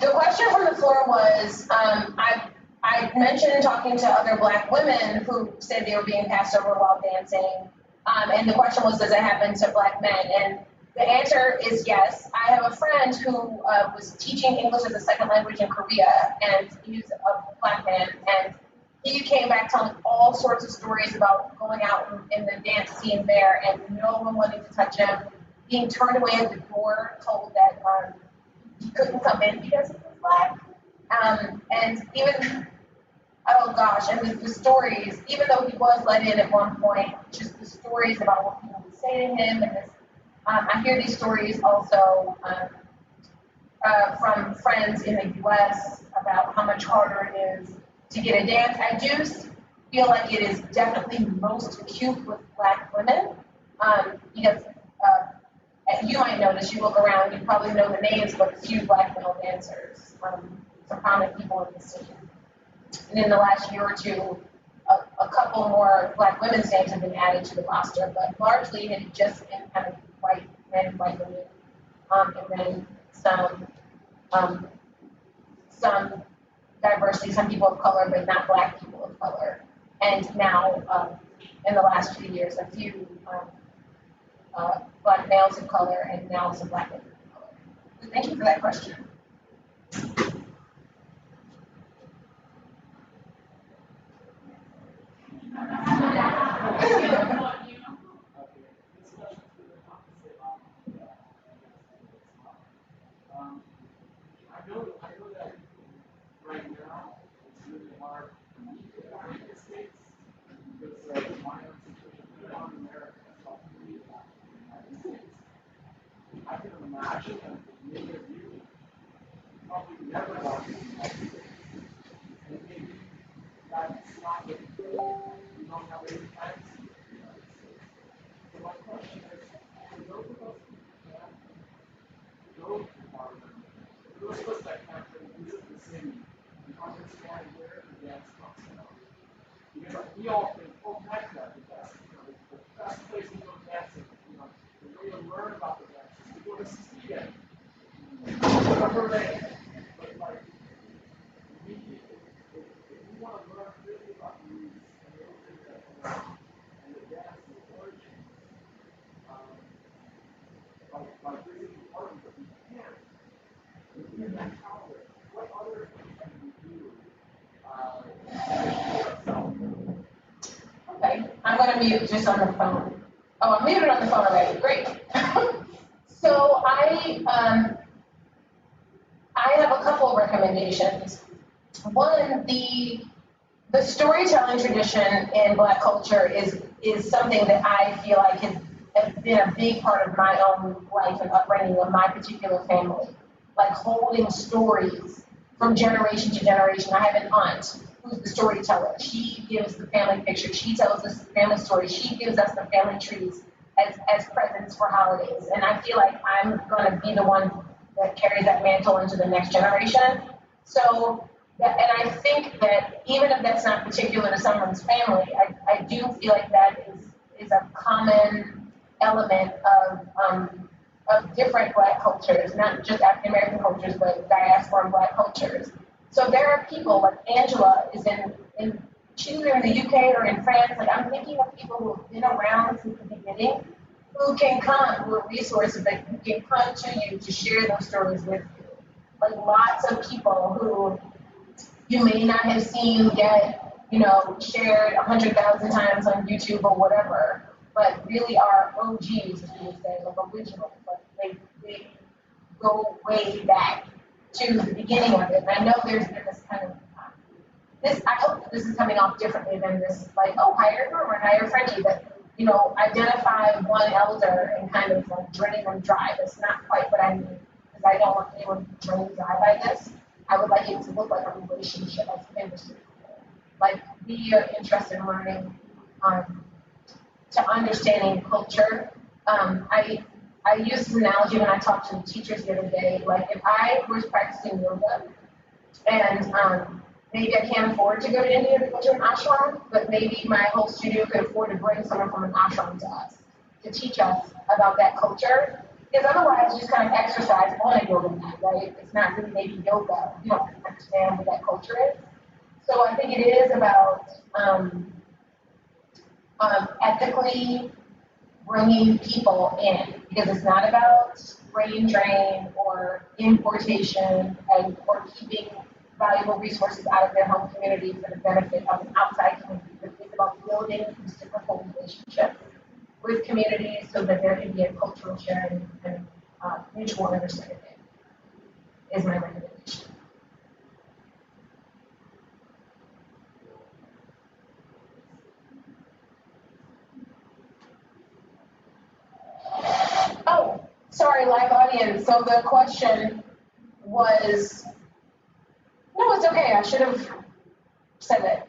The question from the floor was, I mentioned talking to other Black women who said they were being passed over while dancing, and the question was, does it happen to Black men? And the answer is yes. I have a friend who was teaching English as a second language in Korea, and he's a Black man, and he came back telling all sorts of stories about going out in the dance scene there and no one wanting to touch him, being turned away at the door, told that he couldn't come in because he was Black. And even, oh gosh, and the stories, even though he was let in at one point, just the stories about what people would say to him. And this, I hear these stories also from friends in the US about how much harder it is to get a dance. I do feel like it is definitely most acute with Black women because you might notice, you look around, you probably know the names, but a few Black male dancers, some prominent people in the scene. And in the last year or two, a couple more Black women's names have been added to the roster, but largely it had just been kind of white men and white women, and then some diversity, some people of color, but not Black people of color. And now, in the last few years, a few Black males of color, and now some Black women of color. So thank you for that question. I know that right now it's really hard for me to get out of the States because of my own situation around America. So I believe that in the United States. I can imagine that many of you probably never got to the United States. And maybe that's not what you don't have any plans to do in the United States. So my question is, for those of us who can go to Harvard, those of us that can't visit the city and understand where the dance comes from. Because we all think, oh, Mecca, the best place to go dancing, the way to learn about the dance is to go to Sweden. But like, if we want to learn really about the roots and the origin and the dance and the origin, by visiting Harvard, but we can't. What other things can we do? Okay, I'm going to mute just on the phone. Oh, I'm muted on the phone already. Great. So I have a couple of recommendations. One, the storytelling tradition in Black culture is something that I feel like has been a big part of my own life and upbringing of my particular family. Like holding stories from generation to generation. I have an aunt who's the storyteller. She gives the family picture. She tells us the family story. She gives us the family trees as presents for holidays. And I feel like I'm going to be the one that carries that mantle into the next generation. So, and I think that even if that's not particular to someone's family, I do feel like that is a common element of different Black cultures, not just African American cultures, but diaspora Black cultures. So there are people like Angela is she's either in the UK or in France. Like I'm thinking of people who have been around since the beginning, who can come, who are resources that who can come to you to share those stories with you. Like lots of people who you may not have seen yet, shared 100,000 times on YouTube or whatever, but really are OGs, as we would say, like original. Like they go way back to the beginning of it. And I know there's been this kind of I hope that this is coming off differently than this, like, oh, hire her or hire Freddie, but identify one elder and kind of like drain them dry. That's not quite what I mean, because I don't want anyone to drain dry by this. I would like it to look like a relationship as industry. Like we are interested in learning to understanding culture. I use this analogy when I talked to the teachers the other day. Like if I was practicing yoga and maybe I can't afford to go to India to go to an ashram, but maybe my whole studio could afford to bring someone from an ashram to us to teach us about that culture. Because otherwise, you just kind of exercise on a yoga mat, right? It's not really maybe yoga. You don't understand what that culture is. So I think it is about ethically bringing people in, because it's not about brain drain or importation or keeping valuable resources out of their home community for the benefit of an outside community. It's about building reciprocal relationships with communities so that there can be a cultural sharing and mutual understanding is my recommendation. Oh, sorry, live audience. So the question was, no, it's okay. I should have said it.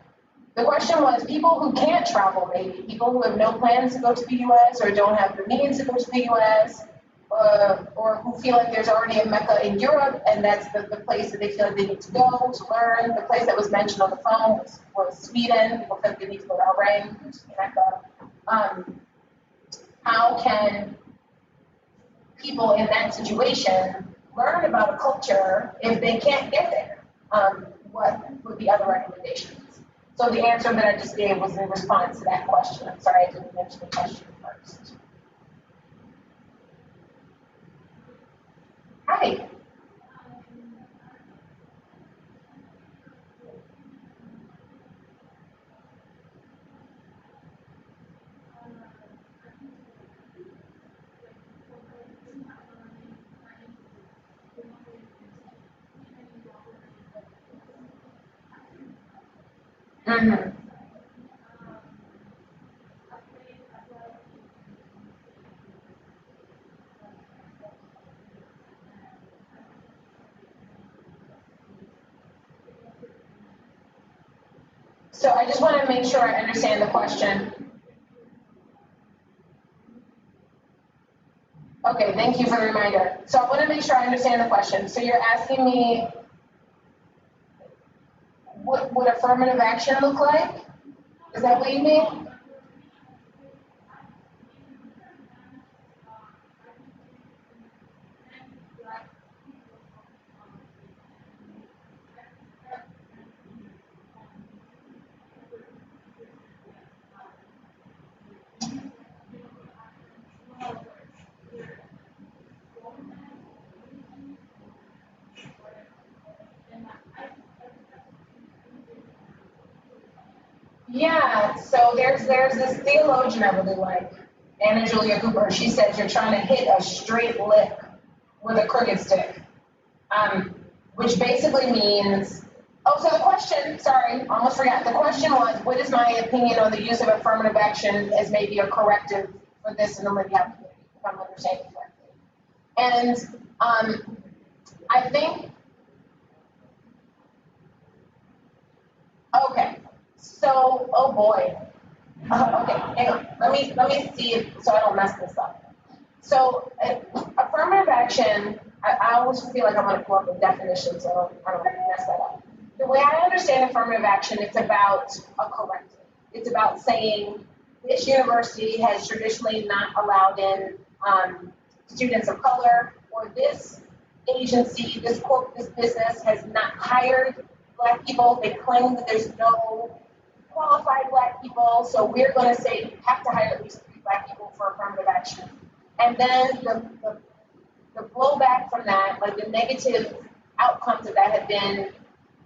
The question was people who can't travel, maybe people who have no plans to go to the U.S. or don't have the means to go to the U.S. Or who feel like there's already a Mecca in Europe and that's the place that they feel like they need to go to learn. The place that was mentioned on the phone was Sweden. People feel like they need to go to Bahrain, which is Mecca. How can people in that situation learn about a culture if they can't get there? What would be other recommendations? So the answer that I just gave was in response to that question. I'm sorry I didn't mention the question first. Hi. Mm-hmm. So I just want to make sure I understand the question. Okay, thank you for the reminder. So I want to make sure I understand the question. So you're asking me, what would affirmative action look like? Is that what you mean? Yeah, so there's this theologian I really like, Anna Julia Cooper. She says you're trying to hit a straight lick with a crooked stick, which basically means, oh, so the question, sorry, almost forgot. The question was, what is my opinion on the use of affirmative action as maybe a corrective for this in the living community, if I'm understanding correctly. And I think, okay, so, oh boy. Okay, hang on. Let me see so I don't mess this up. So affirmative action, I always feel like I'm going to pull up a definition so I don't mess that up. The way I understand affirmative action, it's about a corrective. It's about saying this university has traditionally not allowed in students of color, or this agency, this business has not hired Black people. They claim that there's no qualified Black people, so we're going to say you have to hire at least 3 Black people for affirmative action. And then the blowback from that, like the negative outcomes of that have been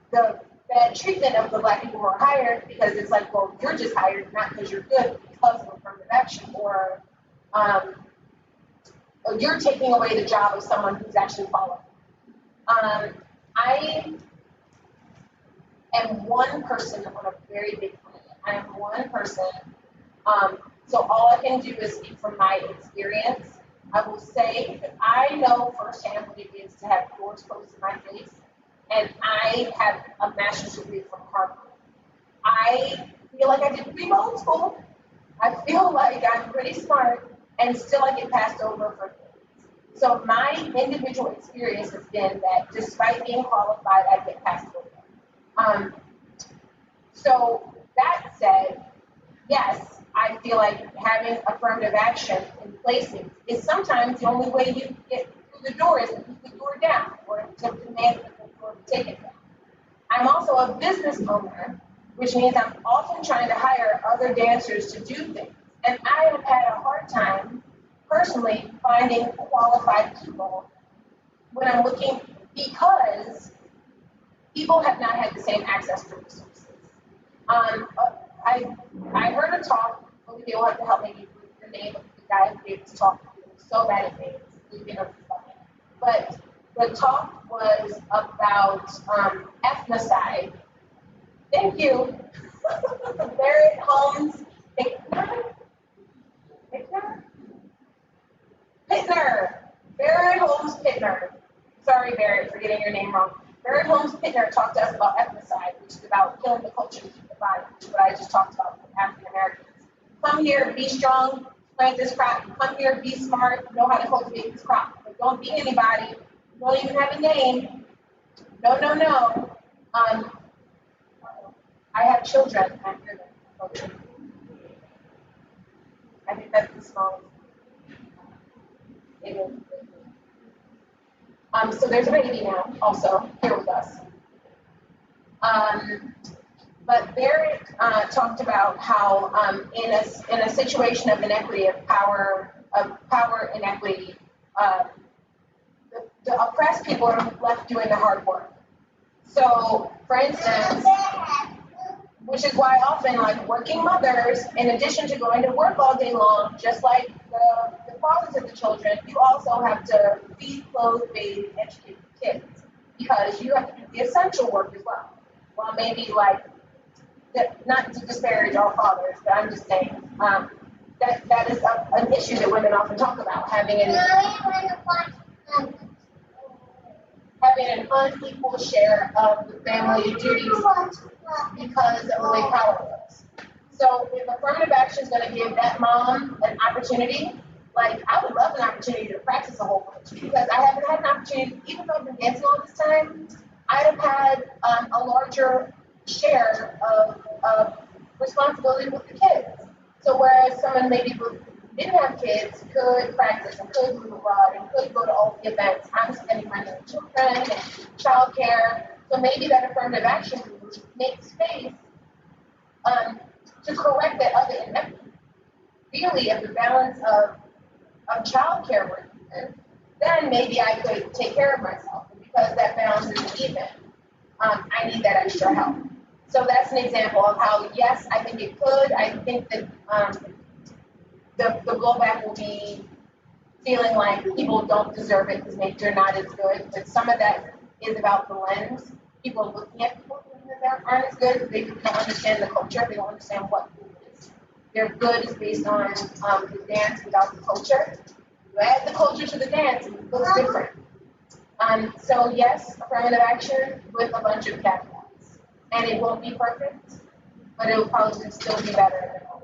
the bad treatment of the Black people who are hired, because it's like, well, you're just hired not because you're good, because of affirmative action, or you're taking away the job of someone who's actually qualified. I am one person on a very big planet. I am one person. So all I can do is speak from my experience. I will say that I know firsthand what it is to have doors closed in my face, and I have a master's degree from Harvard. I feel like I did pretty well in school. I feel like I'm pretty smart, and still I get passed over for things. So my individual experience has been that despite being qualified, I get passed over. So that said, yes, I feel like having affirmative action in places is sometimes the only way you get through the door is to keep the door down or to demand that the door be taken down. I'm also a business owner, which means I'm often trying to hire other dancers to do things. And I have had a hard time personally finding qualified people when I'm looking because people have not had the same access to resources. I heard a talk, Olivia will have to help me with the name of the guy who gave this talk. He was so bad at names, Olivia knows about it. But the talk was about ethnocide. Thank you. Barrett Holmes Pittner. Barrett Holmes Pittner. Sorry, Barrett, for getting your name wrong. Barrett Holmes Pittner talked to us about ethnocide, which is about killing the culture to keep the body, which is what I just talked about with African Americans. Come here, be strong, plant this crop. Come here, be smart, know how to cultivate this crop. But don't be anybody. You don't even have a name. No, no, no. I have children. I hear them. I think that's the smallest. It is. So there's a baby now, also here with us. But Barrett talked about how in a situation of inequity, of power inequity, the oppressed people are left doing the hard work. So, for instance, which is why often, like working mothers, in addition to going to work all day long, just like the fathers of the children, you also have to feed, clothe, bathe, educate the kids, because you have to do the essential work as well. Well, maybe like, not to disparage all fathers, but I'm just saying that is an issue that women often talk about, having an unequal share of the family duties because of the way power works. So if affirmative action is going to give that mom an opportunity, like I would love an opportunity to practice a whole bunch, because I haven't had an opportunity, even though I've been dancing all this time, I'd have had a larger share of responsibility with the kids. So whereas someone maybe who didn't have kids could practice and could move abroad and could go to all the events, I'm spending money on children and childcare. So maybe that affirmative action makes space to correct that other inequity. Really, if the balance of childcare were even, then maybe I could take care of myself. And because that balance isn't even, I need that extra help. So that's an example of how, yes, I think it could. I think that the blowback will be feeling like people don't deserve it because maybe they're not as good. But some of that is about the lens. People are looking at people that aren't as good because they don't understand the culture. They don't understand what good is. Their good is based on the dance without the culture. You add the culture to the dance, and it looks different. So yes, affirmative action with a bunch of caveats. And it won't be perfect, but it will probably still be better than all.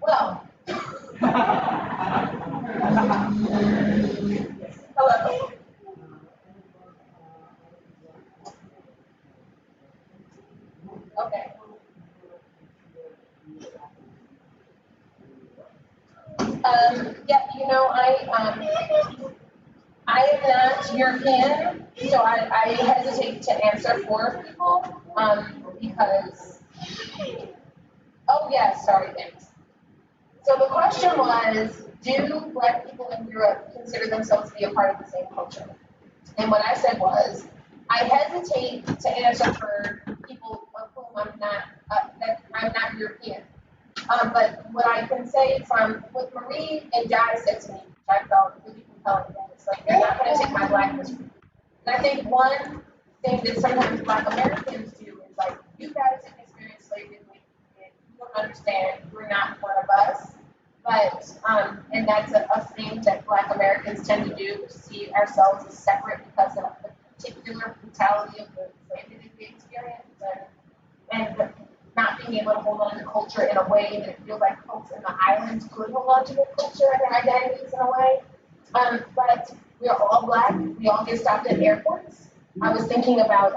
Well, hello. Okay. Yeah, you know, I am not European, so I hesitate to answer for people because. Oh yes, sorry, thanks. So the question was, do Black people in Europe consider themselves to be a part of the same culture? And what I said was, I hesitate to answer for people of whom I'm not, that I'm not European. But what I can say from what Marie and Jai said to me, which I felt really compelling, is like, you're not going to take my blackness from me. And I think one thing that sometimes Black Americans do is like, you guys have experienced slavery, and you don't understand, you're not one of us. But, and that's a thing that Black Americans tend to do, to see ourselves as separate because of the particular brutality of the slavery that we experienced, and not being able to hold on to culture in a way that it feels like folks in the islands could hold on to their culture and their identities in a way. But we're all Black. We all get stopped at airports. I was thinking about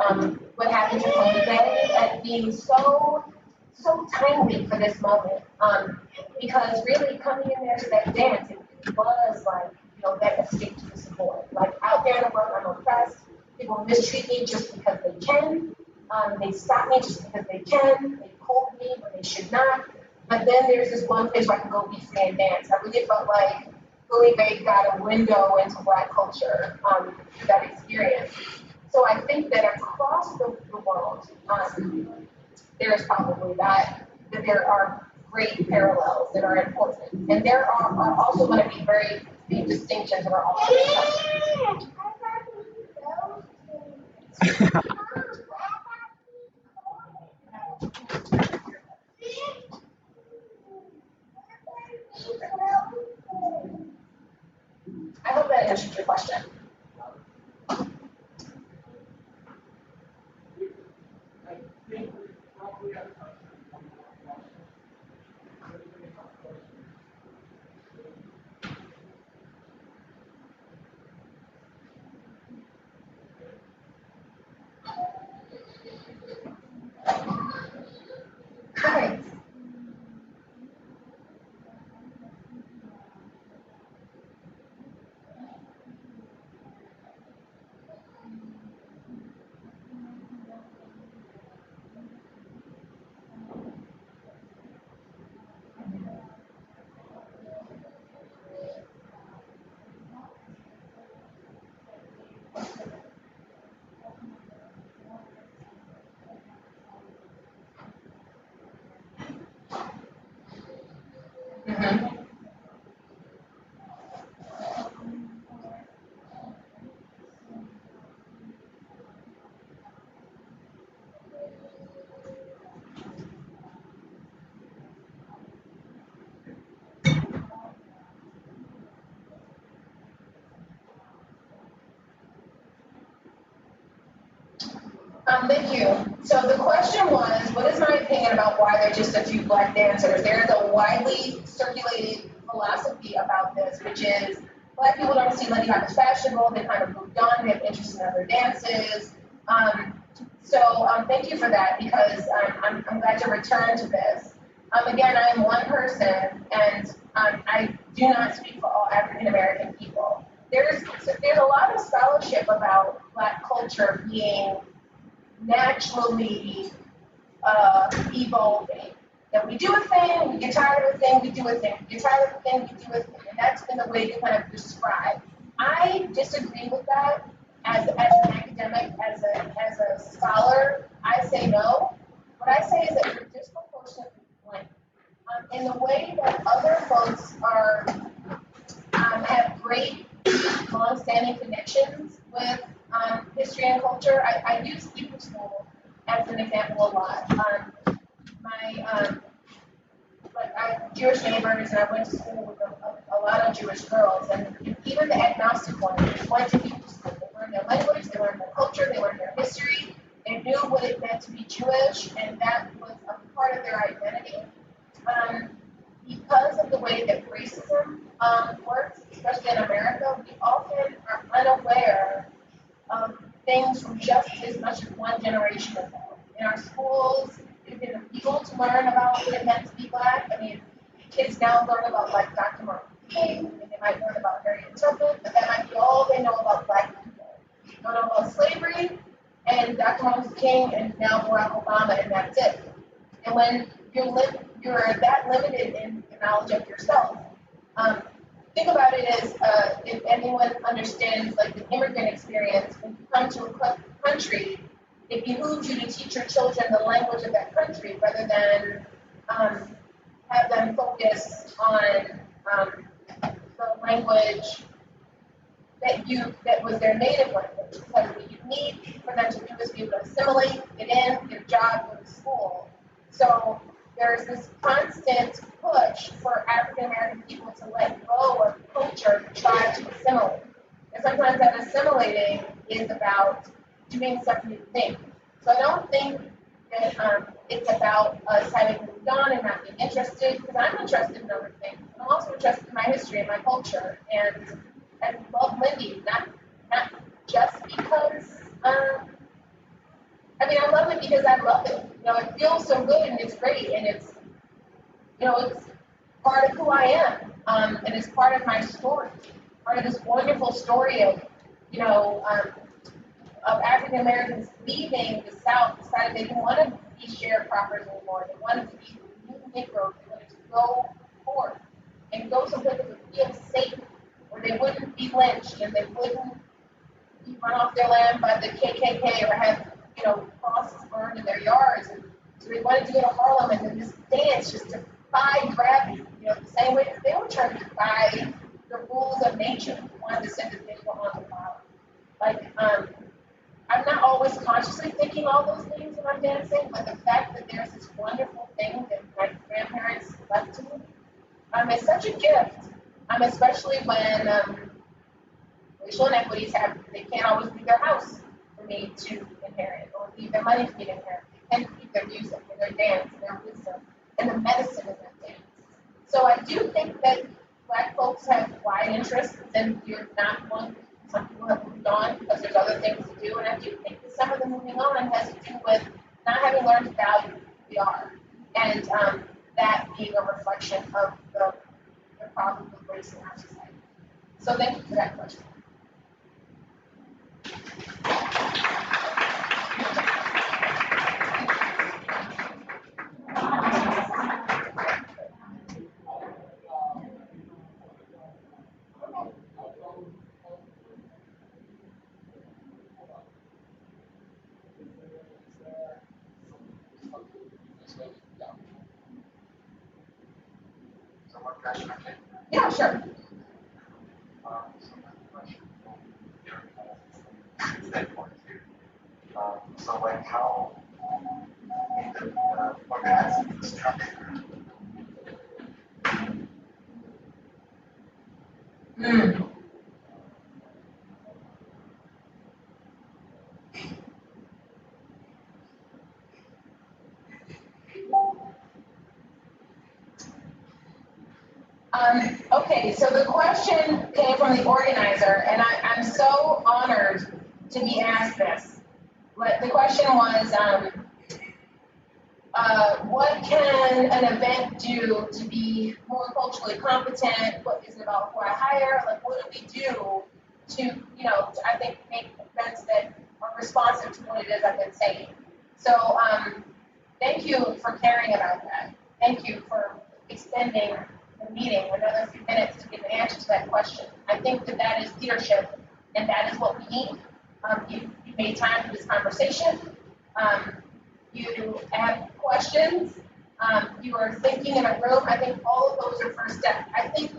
what happened to Tony Bay and being so timely for this moment. Because really coming in there to that dance, it really was like, that escape to the Savoy. Like out there in the world, I'm oppressed. People mistreat me just because they can. They stop me just because they can. They hold me when they should not. But then there's this one place where I can go be free and dance. I really felt like Billy Bay got a window into Black culture through that experience. So I think that across the world, there is probably that there are great parallels that are important. And there are also going to be very big distinctions that are also important. I hope that answered your question. Hi. Thank you. So the question was, what is my opinion about why there are just a few Black dancers? There is a widely circulated philosophy about this, which is Black people don't see Lindy Hop as fashionable. They kind of moved on. They have interest in other dances. Thank you for that, because I'm glad to return to this. Again, I am one person, and I do not speak for all African American people. There's a lot of scholarship about Black culture being naturally evolving. That we do a thing, we get tired of a thing, we do a thing. We get tired of a thing, we do a thing. And that's been the way to kind of describe. I disagree with that as an academic, as a scholar. I say no. What I say is that we're disproportionately blank. In the way that other folks have great, long-standing connections with history and culture. I use Hebrew school as an example a lot. I have Jewish neighbors, and I went to school with a lot of Jewish girls, and even the agnostic ones went to Hebrew school. They learned their language, they learned their culture, they learned their history, they knew what it meant to be Jewish, and that was a part of their identity. Because of the way that racism works, especially in America, we often are unaware of things from just as much as one generation ago. In our schools, it's been illegal to learn about what it meant to be Black. I mean, kids now learn about like Dr. Martin Luther King, and they might learn about Harriet Tubman, but that might be all they know about Black people. They don't know about slavery and Dr. Martin Luther King and now Barack Obama, and that's it. And when you're that limited in the knowledge of yourself, think about it as if anyone understands like the immigrant experience. When you come to a country, it behooves you to teach your children the language of that country rather than have them focus on the language that was their native language, because what you need for them to do is be able to assimilate, get in, get a job, go to school. So there's this constant push for African American people to let go of culture to try to assimilate. And sometimes that assimilating is about doing something new things. So I don't think that it's about us having moved on and not being interested, because I'm interested in other things. I'm also interested in my history and my culture, and love Lindy, not just because, I love it because I love it. It feels so good and it's great, and it's part of who I am, and it's part of my story, part of this wonderful story of, of African Americans leaving the South, decided they didn't want to be sharecroppers anymore. They wanted to be new Negroes. They wanted to go forth and go someplace that would feel safe, where they wouldn't be lynched and they wouldn't be run off their land by the KKK or have, crosses burned in their yards. And so they wanted to go to Harlem and then this dance just defy gravity, the same way that they were trying to defy the rules of nature. They wanted to say that they were on the power. I'm not always consciously thinking all those things when I'm dancing, but the fact that there's this wonderful thing that my grandparents left to me, is such a gift. Especially when racial inequities they can't always leave their house for me to inherit, or leave their money for me to inherit. They can keep their music and their dance and their wisdom and the medicine in their dance. So I do think that Black folks have wide interests, and you're not one. Some people have moved on because there's other things to do, and I do think that some of the moving on has to do with not having learned to value who we are, and that being a reflection of the problem with race in our society. So thank you for that question. Yeah, sure. So like how organizing the structure. Okay, so the question came from the organizer, and I'm so honored to be asked this. But the question was, what can an event do to be more culturally competent? What is it about who I hire? Like, what do we do to, I think make events that are responsive to what it is I've been saying? So, thank you for caring about that. Thank you for extending the meeting another few minutes to give an answer to that question. I think that is leadership, and that is what we need. You made time for this conversation. You have questions. You are thinking in a room. I think all of those are first steps. I think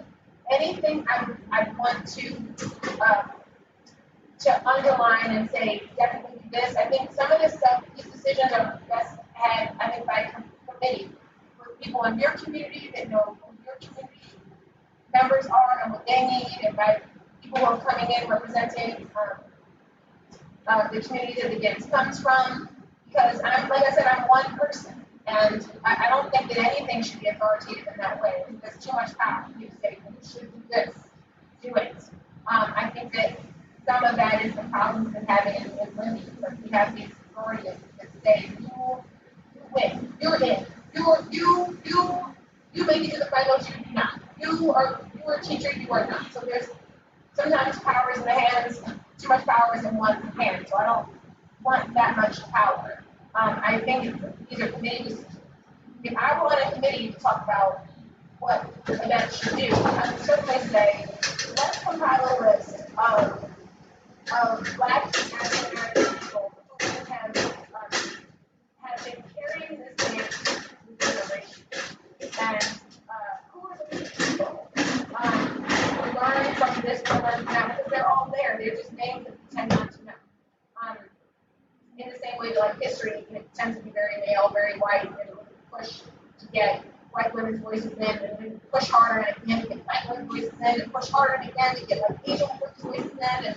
anything I want to underline and say, definitely do this. I think some of this stuff, these decisions are best had, I think, by committee, with people in your community that know who your community members are and what they need, and by people who are coming in representing the community that the dance comes from. Because like I said, I'm one person, and I don't think that anything should be authoritative in that way. I think there's too much power. You say, you should do this, do it. I think that some of that is the problem we've been having in Lindy, because we have these authorities that say, you win, you're in, you make it to the finals, you do not. You are a teacher, you are not. So there's sometimes power is in the hands, too much power is in one's hand. So I don't want that much power. I think these are committees. If I want a committee to talk about what events should do, I would certainly say, let's compile a list of Black and African American people who have been carrying this dance through generations. And get white women's voices in, and we push harder and again to get black women's voices in, and push harder and again to get like Asian women's voices in, and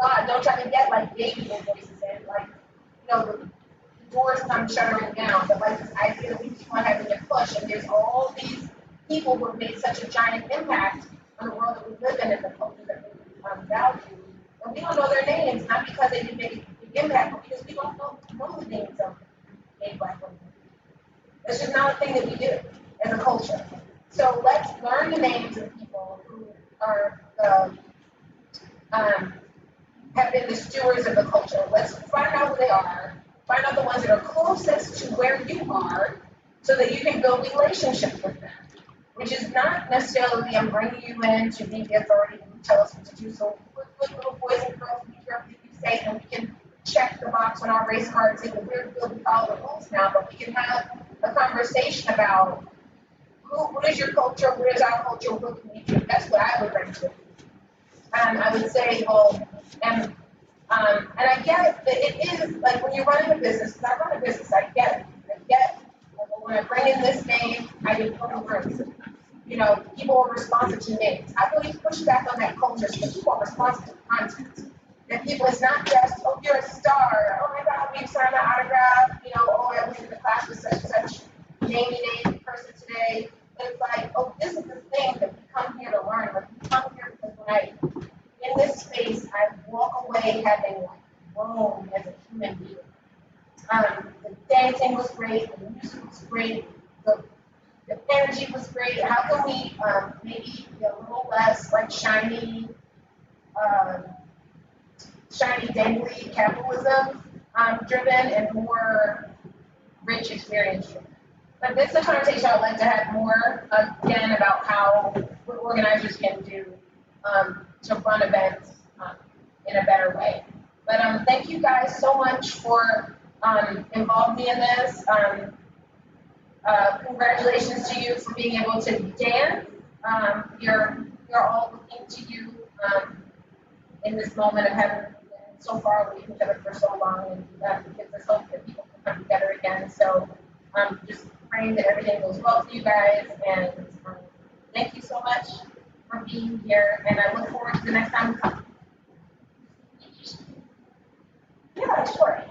God, don't try to get like Asian voices in, like, you know, the doors come shuttering down, but like this idea that we keep on having to push, and there's all these people who have made such a giant impact on the world that we live in and the culture that we value, and we don't know their names, not because they didn't make a big impact, but because we don't know the names of gay black women. It's just not a thing that we do as a culture. So let's learn the names of people who are have been the stewards of the culture. Let's find out who they are, find out the ones that are closest to where you are, so that you can build relationships with them. Which is not necessarily I'm bringing you in to be the authority and tell us what to do. So we're good little boys and girls, we hear everything you say, and we can check the box on our race card and say, well, we're good, we follow the rules now, but we can have a conversation about what is your culture, what is our culture, what can we do? That's what I would bring to it. I would say, well, and I get that it is, like when you're running a business, because I run a business, I get it. Well, when I bring in this name, I get put in rooms. You know, people are responsive to names. I really push back on that culture so that people are responsive to content. That people, it's not just, oh, you're a star, oh my God, we signed an autograph, you know, oh, I was in the class with such and such name person today. But it's like, oh, this is the thing that we come here to learn. Like, we come here because when I, in this space, I walk away having like grown as a human being. The dancing was great, the music was great, the energy was great. How can we maybe be a little less like shiny, dangly capitalism driven and more rich experience driven? But this is a conversation I'd like to have more again about what organizers can do to run events in a better way. But thank you guys so much for involving me in this. Congratulations to you for being able to dance. You're all looking to you in this moment of having been so far away from each other for so long, and gives us hope that people can come together again. So just praying that everything goes well for you guys, and thank you so much for being here, and I look forward to the next time we come. Yeah, sure.